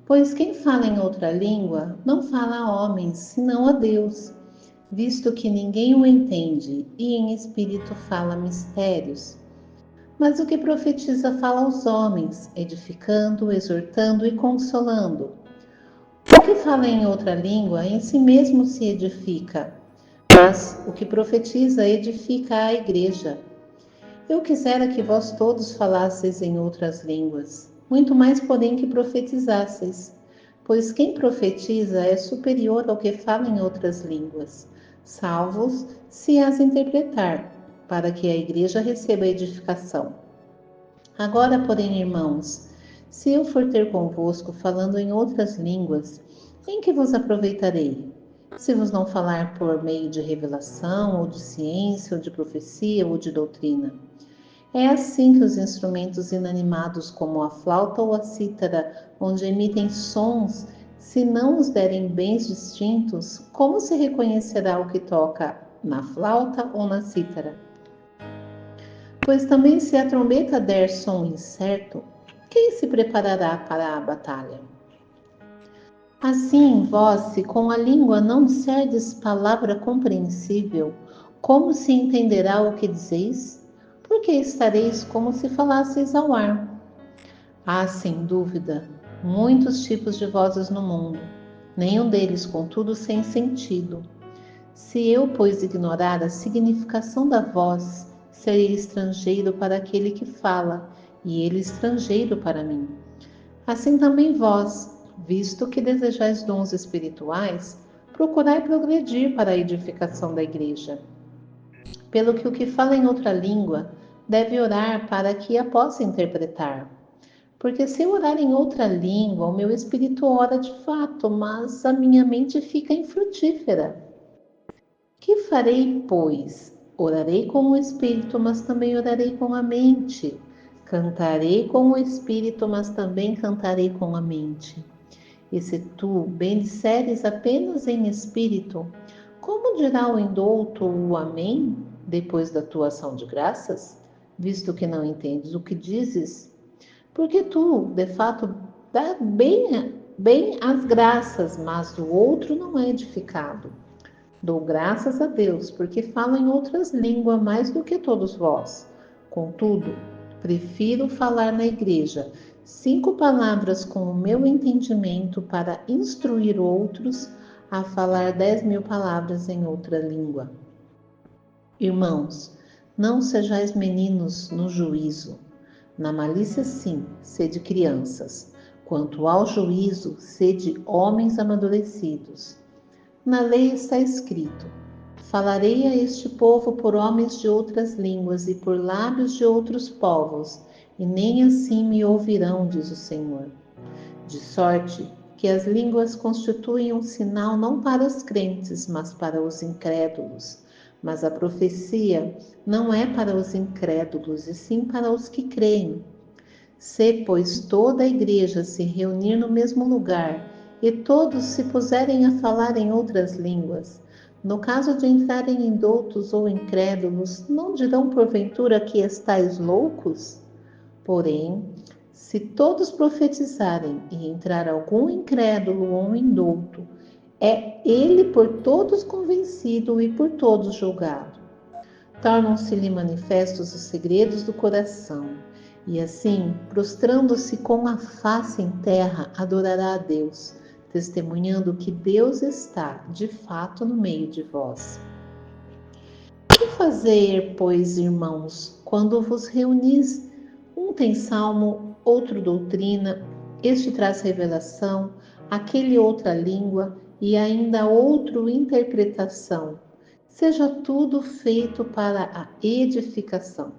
Pois quem fala em outra língua não fala a homens, senão a Deus, visto que ninguém o entende, e em espírito fala mistérios. Mas o que profetiza fala aos homens, edificando, exortando e consolando. O que fala em outra língua, em si mesmo se edifica, mas o que profetiza edifica a igreja. Eu quisera que vós todos falasseis em outras línguas, muito mais porém que profetizasseis, pois quem profetiza é superior ao que fala em outras línguas, salvos se as interpretar, para que a igreja receba edificação. Agora, porém, irmãos, se eu for ter convosco falando em outras línguas, em que vos aproveitarei? Se vos não falar por meio de revelação, ou de ciência, ou de profecia, ou de doutrina. É assim que os instrumentos inanimados, como a flauta ou a cítara, onde emitem sons, se não os derem bens distintos, como se reconhecerá o que toca na flauta ou na cítara? Pois também se a trombeta der som incerto, quem se preparará para a batalha? Assim, vós, se com a língua não disserdes palavra compreensível, como se entenderá o que dizeis? Porque estareis como se falasseis ao ar. Há, sem dúvida, muitos tipos de vozes no mundo, nenhum deles, contudo, sem sentido. Se eu, pois, ignorar a significação da voz, serei estrangeiro para aquele que fala, e ele estrangeiro para mim. Assim também vós, visto que desejais dons espirituais, procurai progredir para a edificação da igreja. pelo que o que fala em outra língua deve orar para que a possa interpretar. Porque se eu orar em outra língua, o meu espírito ora de fato, mas a minha mente fica infrutífera. Que farei, pois? Orarei com o espírito, mas também orarei com a mente. Cantarei com o espírito, mas também cantarei com a mente. E se tu bendisseres apenas em espírito, como dirá o indouto o amém depois da tua ação de graças, visto que não entendes o que dizes? Porque tu, de fato, dá bem as graças, mas o outro não é edificado. Dou graças a Deus, porque falo em outras línguas mais do que todos vós. Contudo, prefiro falar na igreja 5 palavras com o meu entendimento para instruir outros a falar 10.000 palavras em outra língua. Irmãos, não sejais meninos no juízo. Na malícia, sim, sede crianças. Quanto ao juízo, sede homens amadurecidos. Na lei está escrito: falarei a este povo por homens de outras línguas e por lábios de outros povos, e nem assim me ouvirão, diz o Senhor. De sorte que as línguas constituem um sinal não para os crentes, mas para os incrédulos. Mas a profecia não é para os incrédulos, e sim para os que creem. Se, pois, toda a igreja se reunir no mesmo lugar, e todos se puserem a falar em outras línguas, no caso de entrarem indoutos ou incrédulos, não dirão porventura que estáis loucos? Porém, se todos profetizarem e entrar algum incrédulo ou indouto, é ele por todos convencido e por todos julgado. Tornam-se-lhe manifestos os segredos do coração, e assim, prostrando-se com a face em terra, adorará a Deus, testemunhando que Deus está, de fato, no meio de vós. Que fazer, pois, irmãos, quando vos reunis? Um tem salmo, outro doutrina, este traz revelação, aquele outra língua, e ainda outro interpretação. Seja tudo feito para a edificação.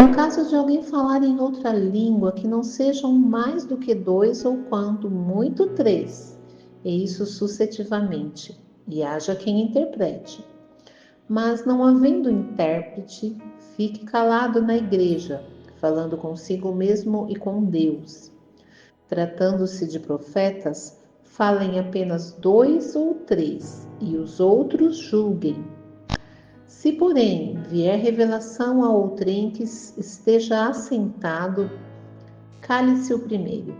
No caso de alguém falar em outra língua, que não sejam mais do que 2 ou quanto muito 3, e isso sucessivamente, e haja quem interprete. Mas não havendo intérprete, fique calado na igreja, falando consigo mesmo e com Deus. Tratando-se de profetas, falem apenas 2 ou 3, e os outros julguem. Se, porém, vier revelação a outrem que esteja assentado, cale-se o primeiro.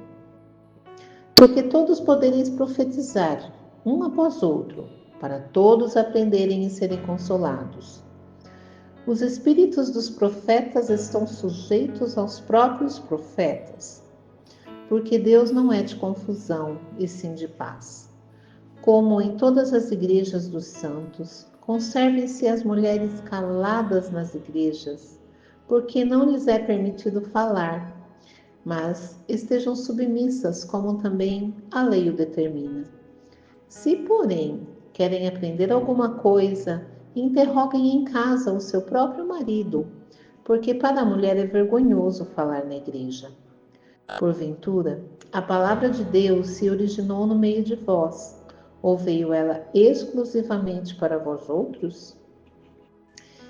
Porque todos podereis profetizar, um após outro, para todos aprenderem e serem consolados. Os espíritos dos profetas estão sujeitos aos próprios profetas, porque Deus não é de confusão, e sim de paz. Como em todas as igrejas dos santos, conservem-se as mulheres caladas nas igrejas, porque não lhes é permitido falar, mas estejam submissas, como também a lei o determina. Se, porém, querem aprender alguma coisa, interroguem em casa o seu próprio marido, porque para a mulher é vergonhoso falar na igreja. Porventura, a palavra de Deus se originou no meio de vós, ou veio ela exclusivamente para vós outros?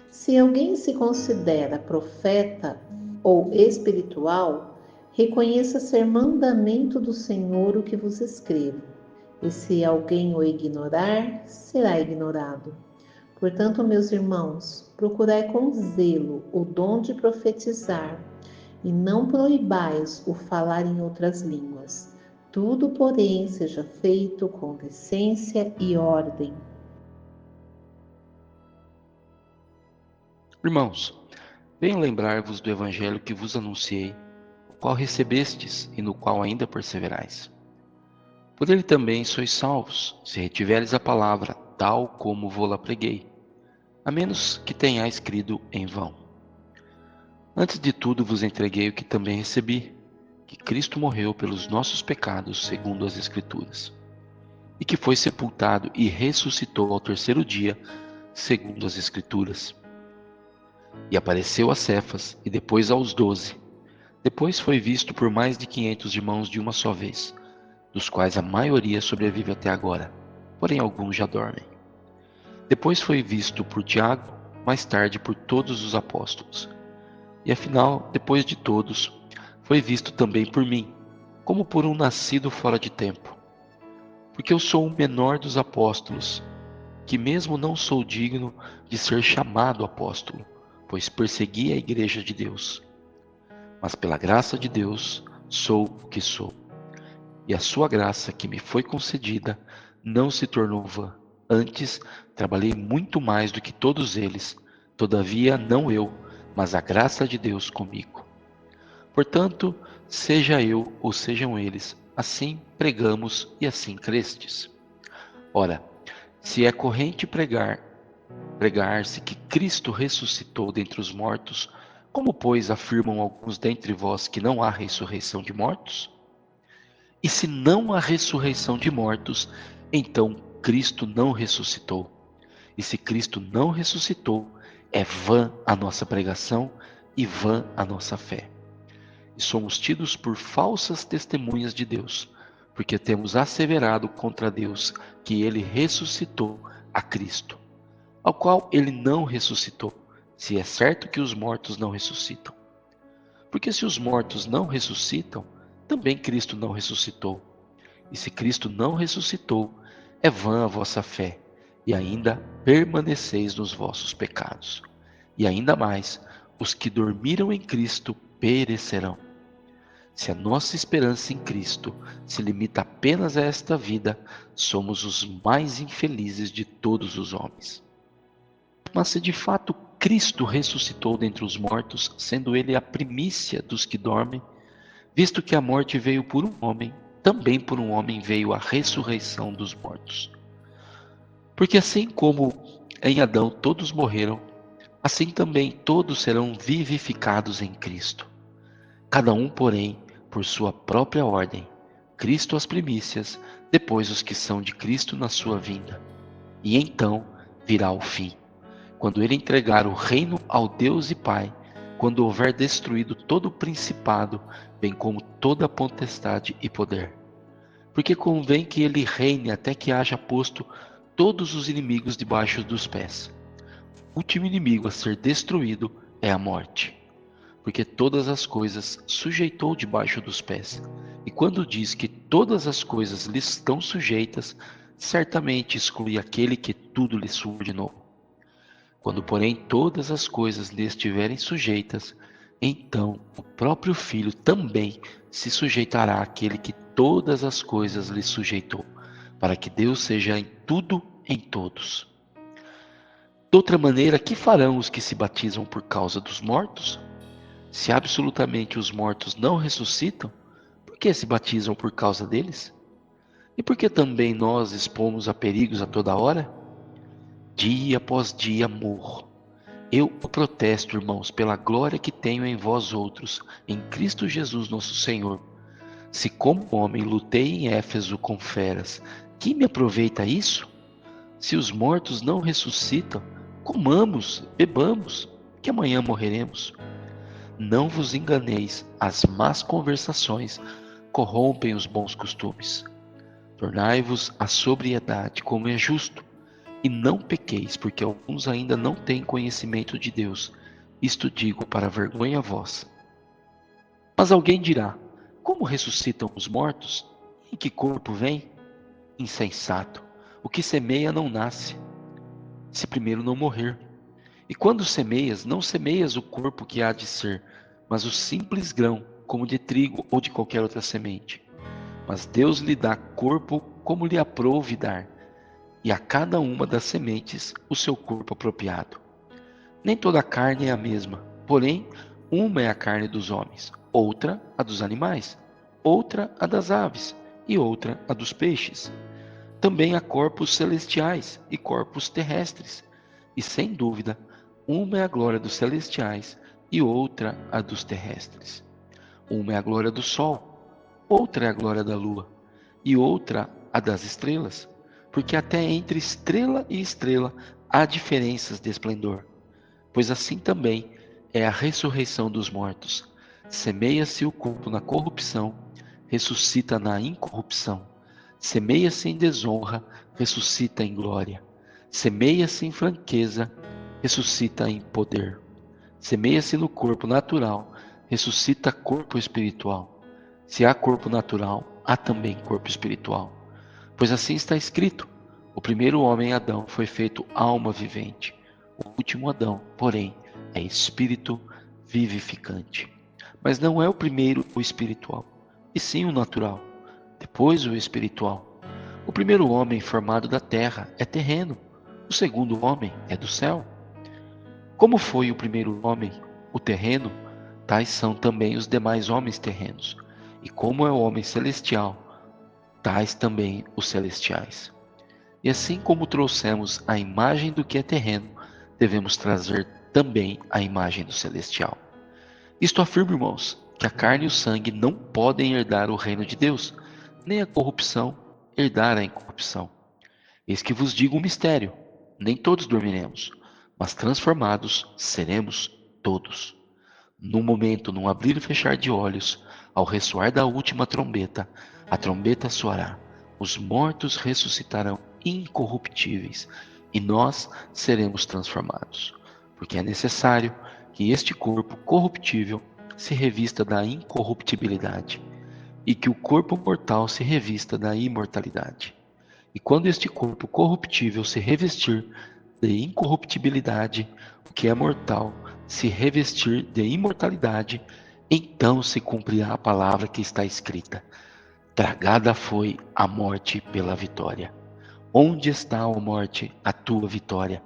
Se alguém se considera profeta ou espiritual, reconheça ser mandamento do Senhor o que vos escrevo, e se alguém o ignorar, será ignorado. Portanto, meus irmãos, procurai com zelo o dom de profetizar, e não proibais o falar em outras línguas. Tudo, porém, seja feito com decência e ordem. Irmãos, venho lembrar-vos do evangelho que vos anunciei, o qual recebestes e no qual ainda perseverais. Por ele também sois salvos, se retiveres a palavra, tal como vô-la preguei, a menos que tenhais crido em vão. Antes de tudo vos entreguei o que também recebi, que Cristo morreu pelos nossos pecados, segundo as Escrituras, e que foi sepultado e ressuscitou ao terceiro dia, segundo as Escrituras, E apareceu a Cefas, e depois aos 12. Depois foi visto por mais de 500 irmãos de uma só vez, dos quais a maioria sobrevive até agora, porém alguns já dormem. Depois foi visto por Tiago, mais tarde por todos os apóstolos. E afinal, depois de todos, foi visto também por mim, como por um nascido fora de tempo. Porque eu sou o menor dos apóstolos, que mesmo não sou digno de ser chamado apóstolo, pois persegui a igreja de Deus. Mas pela graça de Deus, sou o que sou. E a sua graça que me foi concedida não se tornou vã. Antes, trabalhei muito mais do que todos eles, todavia não eu, mas a graça de Deus comigo. Portanto, seja eu ou sejam eles, assim pregamos e assim crestes. Ora, se é corrente pregar-se que Cristo ressuscitou dentre os mortos, como, pois, afirmam alguns dentre vós que não há ressurreição de mortos? E se não há ressurreição de mortos, então Cristo não ressuscitou. E se Cristo não ressuscitou, é vã a nossa pregação e vã a nossa fé. E somos tidos por falsas testemunhas de Deus, porque temos asseverado contra Deus que ele ressuscitou a Cristo, ao qual ele não ressuscitou, se é certo que os mortos não ressuscitam. Porque se os mortos não ressuscitam, também Cristo não ressuscitou. E se Cristo não ressuscitou, é vã a vossa fé, e ainda permaneceis nos vossos pecados. E ainda mais, os que dormiram em Cristo perecerão. Se a nossa esperança em Cristo se limita apenas a esta vida, somos os mais infelizes de todos os homens. Mas se de fato Cristo ressuscitou dentre os mortos, sendo ele a primícia dos que dormem, visto que a morte veio por um homem, também por um homem veio a ressurreição dos mortos. Porque assim como em Adão todos morreram, assim também todos serão vivificados em Cristo. Cada um, porém, por sua própria ordem, Cristo as primícias, depois os que são de Cristo na sua vinda. E então virá o fim, quando ele entregar o reino ao Deus e Pai, quando houver destruído todo o principado, bem como toda a potestade e poder. Porque convém que ele reine até que haja posto todos os inimigos debaixo dos pés. O último inimigo a ser destruído é a morte. Porque todas as coisas sujeitou debaixo dos pés. E quando diz que todas as coisas lhe estão sujeitas, certamente exclui aquele que tudo lhe subordinou. Quando, porém, todas as coisas lhe estiverem sujeitas, então o próprio Filho também se sujeitará àquele que todas as coisas lhe sujeitou, para que Deus seja em tudo em todos. De outra maneira, que farão os que se batizam por causa dos mortos? Se absolutamente os mortos não ressuscitam, por que se batizam por causa deles? E por que também nós expomos a perigos a toda hora? Dia após dia morro. Eu o protesto, irmãos, pela glória que tenho em vós outros, em Cristo Jesus nosso Senhor. Se como homem lutei em Éfeso com feras, que me aproveita isso? Se os mortos não ressuscitam, comamos, bebamos, que amanhã morreremos. Não vos enganeis, as más conversações corrompem os bons costumes. Tornai-vos à sobriedade, como é justo, e não pequeis, porque alguns ainda não têm conhecimento de Deus. Isto digo para vergonha vossa. Mas alguém dirá: como ressuscitam os mortos? Em que corpo vem? Insensato, o que semeia não nasce, se primeiro não morrer. E quando semeias, não semeias o corpo que há de ser, mas o simples grão, como de trigo ou de qualquer outra semente. Mas Deus lhe dá corpo como lhe aprouve dar, e a cada uma das sementes o seu corpo apropriado. Nem toda a carne é a mesma, porém, uma é a carne dos homens, outra a dos animais, outra a das aves, e outra a dos peixes. Também há corpos celestiais e corpos terrestres, e sem dúvida, uma é a glória dos celestiais e outra a dos terrestres. Uma é a glória do sol, outra é a glória da lua, e outra a das estrelas, porque até entre estrela e estrela há diferenças de esplendor. pois assim também é a ressurreição dos mortos. Semeia-se o corpo na corrupção, ressuscita na incorrupção. Semeia-se em desonra, ressuscita em glória. Semeia-se em franqueza, ressuscita em poder. Semeia-se no corpo natural, ressuscita corpo espiritual. Se há corpo natural, há também corpo espiritual. Pois assim está escrito: o primeiro homem, Adão, foi feito alma vivente. O último Adão, porém, é espírito vivificante. Mas não é o primeiro o espiritual, e sim o natural, depois o espiritual. O primeiro homem formado da terra é terreno, o segundo homem é do céu. Como foi o primeiro homem, o terreno, tais são também os demais homens terrenos. E como é o homem celestial, tais também os celestiais. E assim como trouxemos a imagem do que é terreno, devemos trazer também a imagem do celestial. Isto afirma, irmãos, que a carne e o sangue não podem herdar o reino de Deus, nem a corrupção herdar a incorrupção. Eis que vos digo um mistério: nem todos dormiremos, mas transformados seremos todos. Num momento, num abrir e fechar de olhos, ao ressoar da última trombeta, a trombeta soará, os mortos ressuscitarão incorruptíveis, e nós seremos transformados. Porque é necessário que este corpo corruptível se revista da incorruptibilidade, e que o corpo mortal se revista da imortalidade. E quando este corpo corruptível se revestir de incorruptibilidade, o que é mortal se revestir de imortalidade, então se cumprirá a palavra que está escrita: tragada foi a morte pela vitória. Onde está, ó morte, a tua vitória?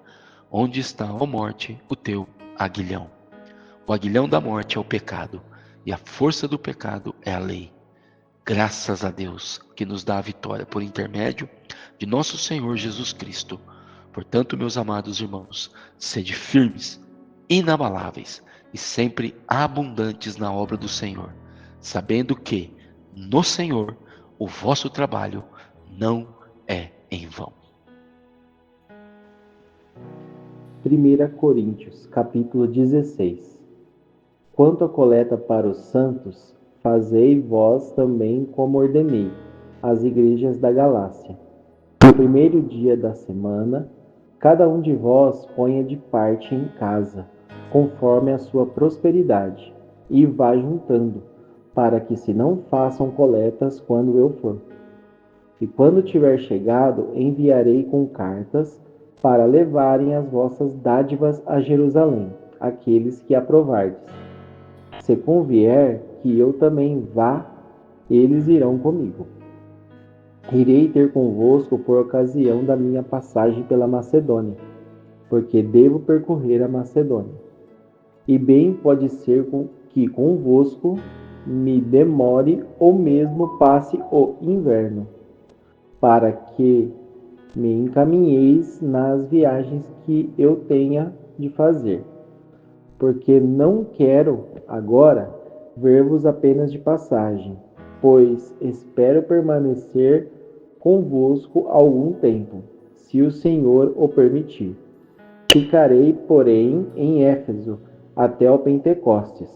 Onde está, ó morte, o teu aguilhão? O aguilhão da morte é o pecado, e a força do pecado é a lei. Graças a Deus que nos dá a vitória por intermédio de nosso Senhor Jesus Cristo. Portanto, meus amados irmãos, sede firmes, inabaláveis e sempre abundantes na obra do Senhor, sabendo que no Senhor o vosso trabalho não é em vão. 1 Coríntios, capítulo 16. Quanto à coleta para os santos, fazei vós também como ordenei às igrejas da Galácia. No primeiro dia da semana, cada um de vós ponha de parte em casa, conforme a sua prosperidade, e vá juntando, para que se não façam coletas quando eu for. E quando tiver chegado, enviarei com cartas para levarem as vossas dádivas a Jerusalém, aqueles que aprovardes. Se convier que eu também vá, eles irão comigo. Irei ter convosco por ocasião da minha passagem pela Macedônia, porque devo percorrer a Macedônia. E bem pode ser que convosco me demore ou mesmo passe o inverno, para que me encaminheis nas viagens que eu tenha de fazer. Porque não quero agora ver-vos apenas de passagem, pois espero permanecer convosco algum tempo, se o Senhor o permitir. Ficarei, porém, em Éfeso até ao Pentecostes,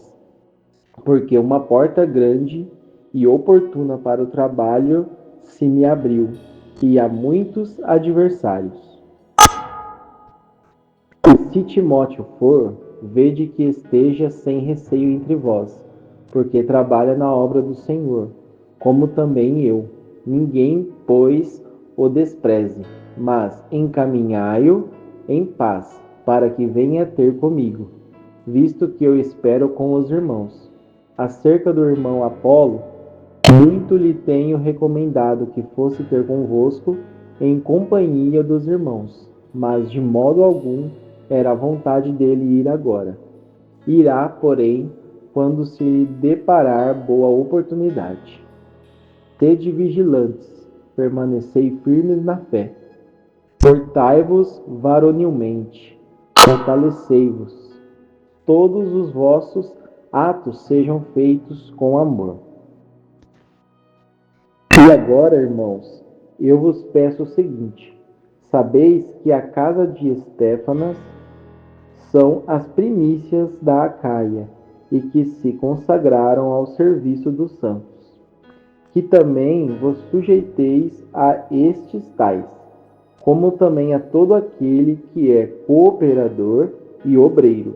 porque uma porta grande e oportuna para o trabalho se me abriu, e há muitos adversários. E se Timóteo for, vede que esteja sem receio entre vós, porque trabalha na obra do Senhor, como também eu. Ninguém, pois, o despreze, mas encaminhai-o em paz, para que venha ter comigo, visto que eu espero com os irmãos. Acerca do irmão Apolo, muito lhe tenho recomendado que fosse ter convosco em companhia dos irmãos, mas de modo algum era a vontade dele ir agora. Irá, porém, quando se lhe deparar boa oportunidade. Sede vigilantes, permanecei firmes na fé. Portai-vos varonilmente, fortalecei-vos. Todos os vossos atos sejam feitos com amor. E agora, irmãos, eu vos peço o seguinte: sabeis que a casa de Estéfanas são as primícias da Acaia e que se consagraram ao serviço dos santos. Que também vos sujeiteis a estes tais, como também a todo aquele que é cooperador e obreiro.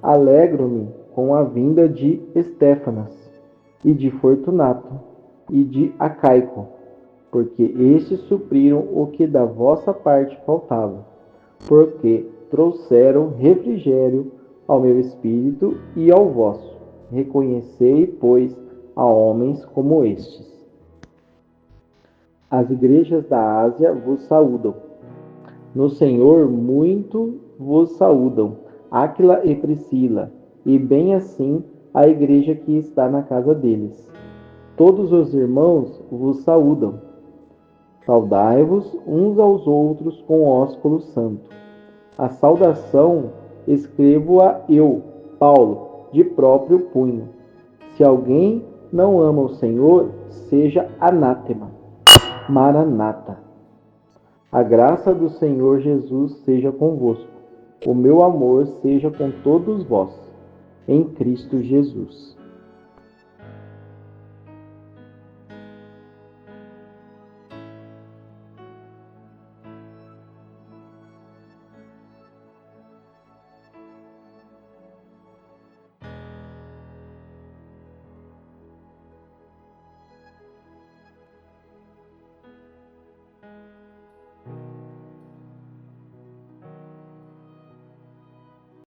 Alegro-me com a vinda de Estéfanas, e de Fortunato, e de Acaico, porque estes supriram o que da vossa parte faltava, porque trouxeram refrigério ao meu espírito e ao vosso. Reconhecei, pois, a homens como estes. As igrejas da Ásia vos saúdam. No Senhor muito vos saúdam Áquila e Priscila, e bem assim a igreja que está na casa deles. Todos os irmãos vos saúdam. Saudai-vos uns aos outros com ósculo santo. A saudação escrevo-a eu, Paulo, de próprio punho. Se alguém não ama o Senhor, seja anátema. Maranata. A graça do Senhor Jesus seja convosco. O meu amor seja com todos vós, em Cristo Jesus.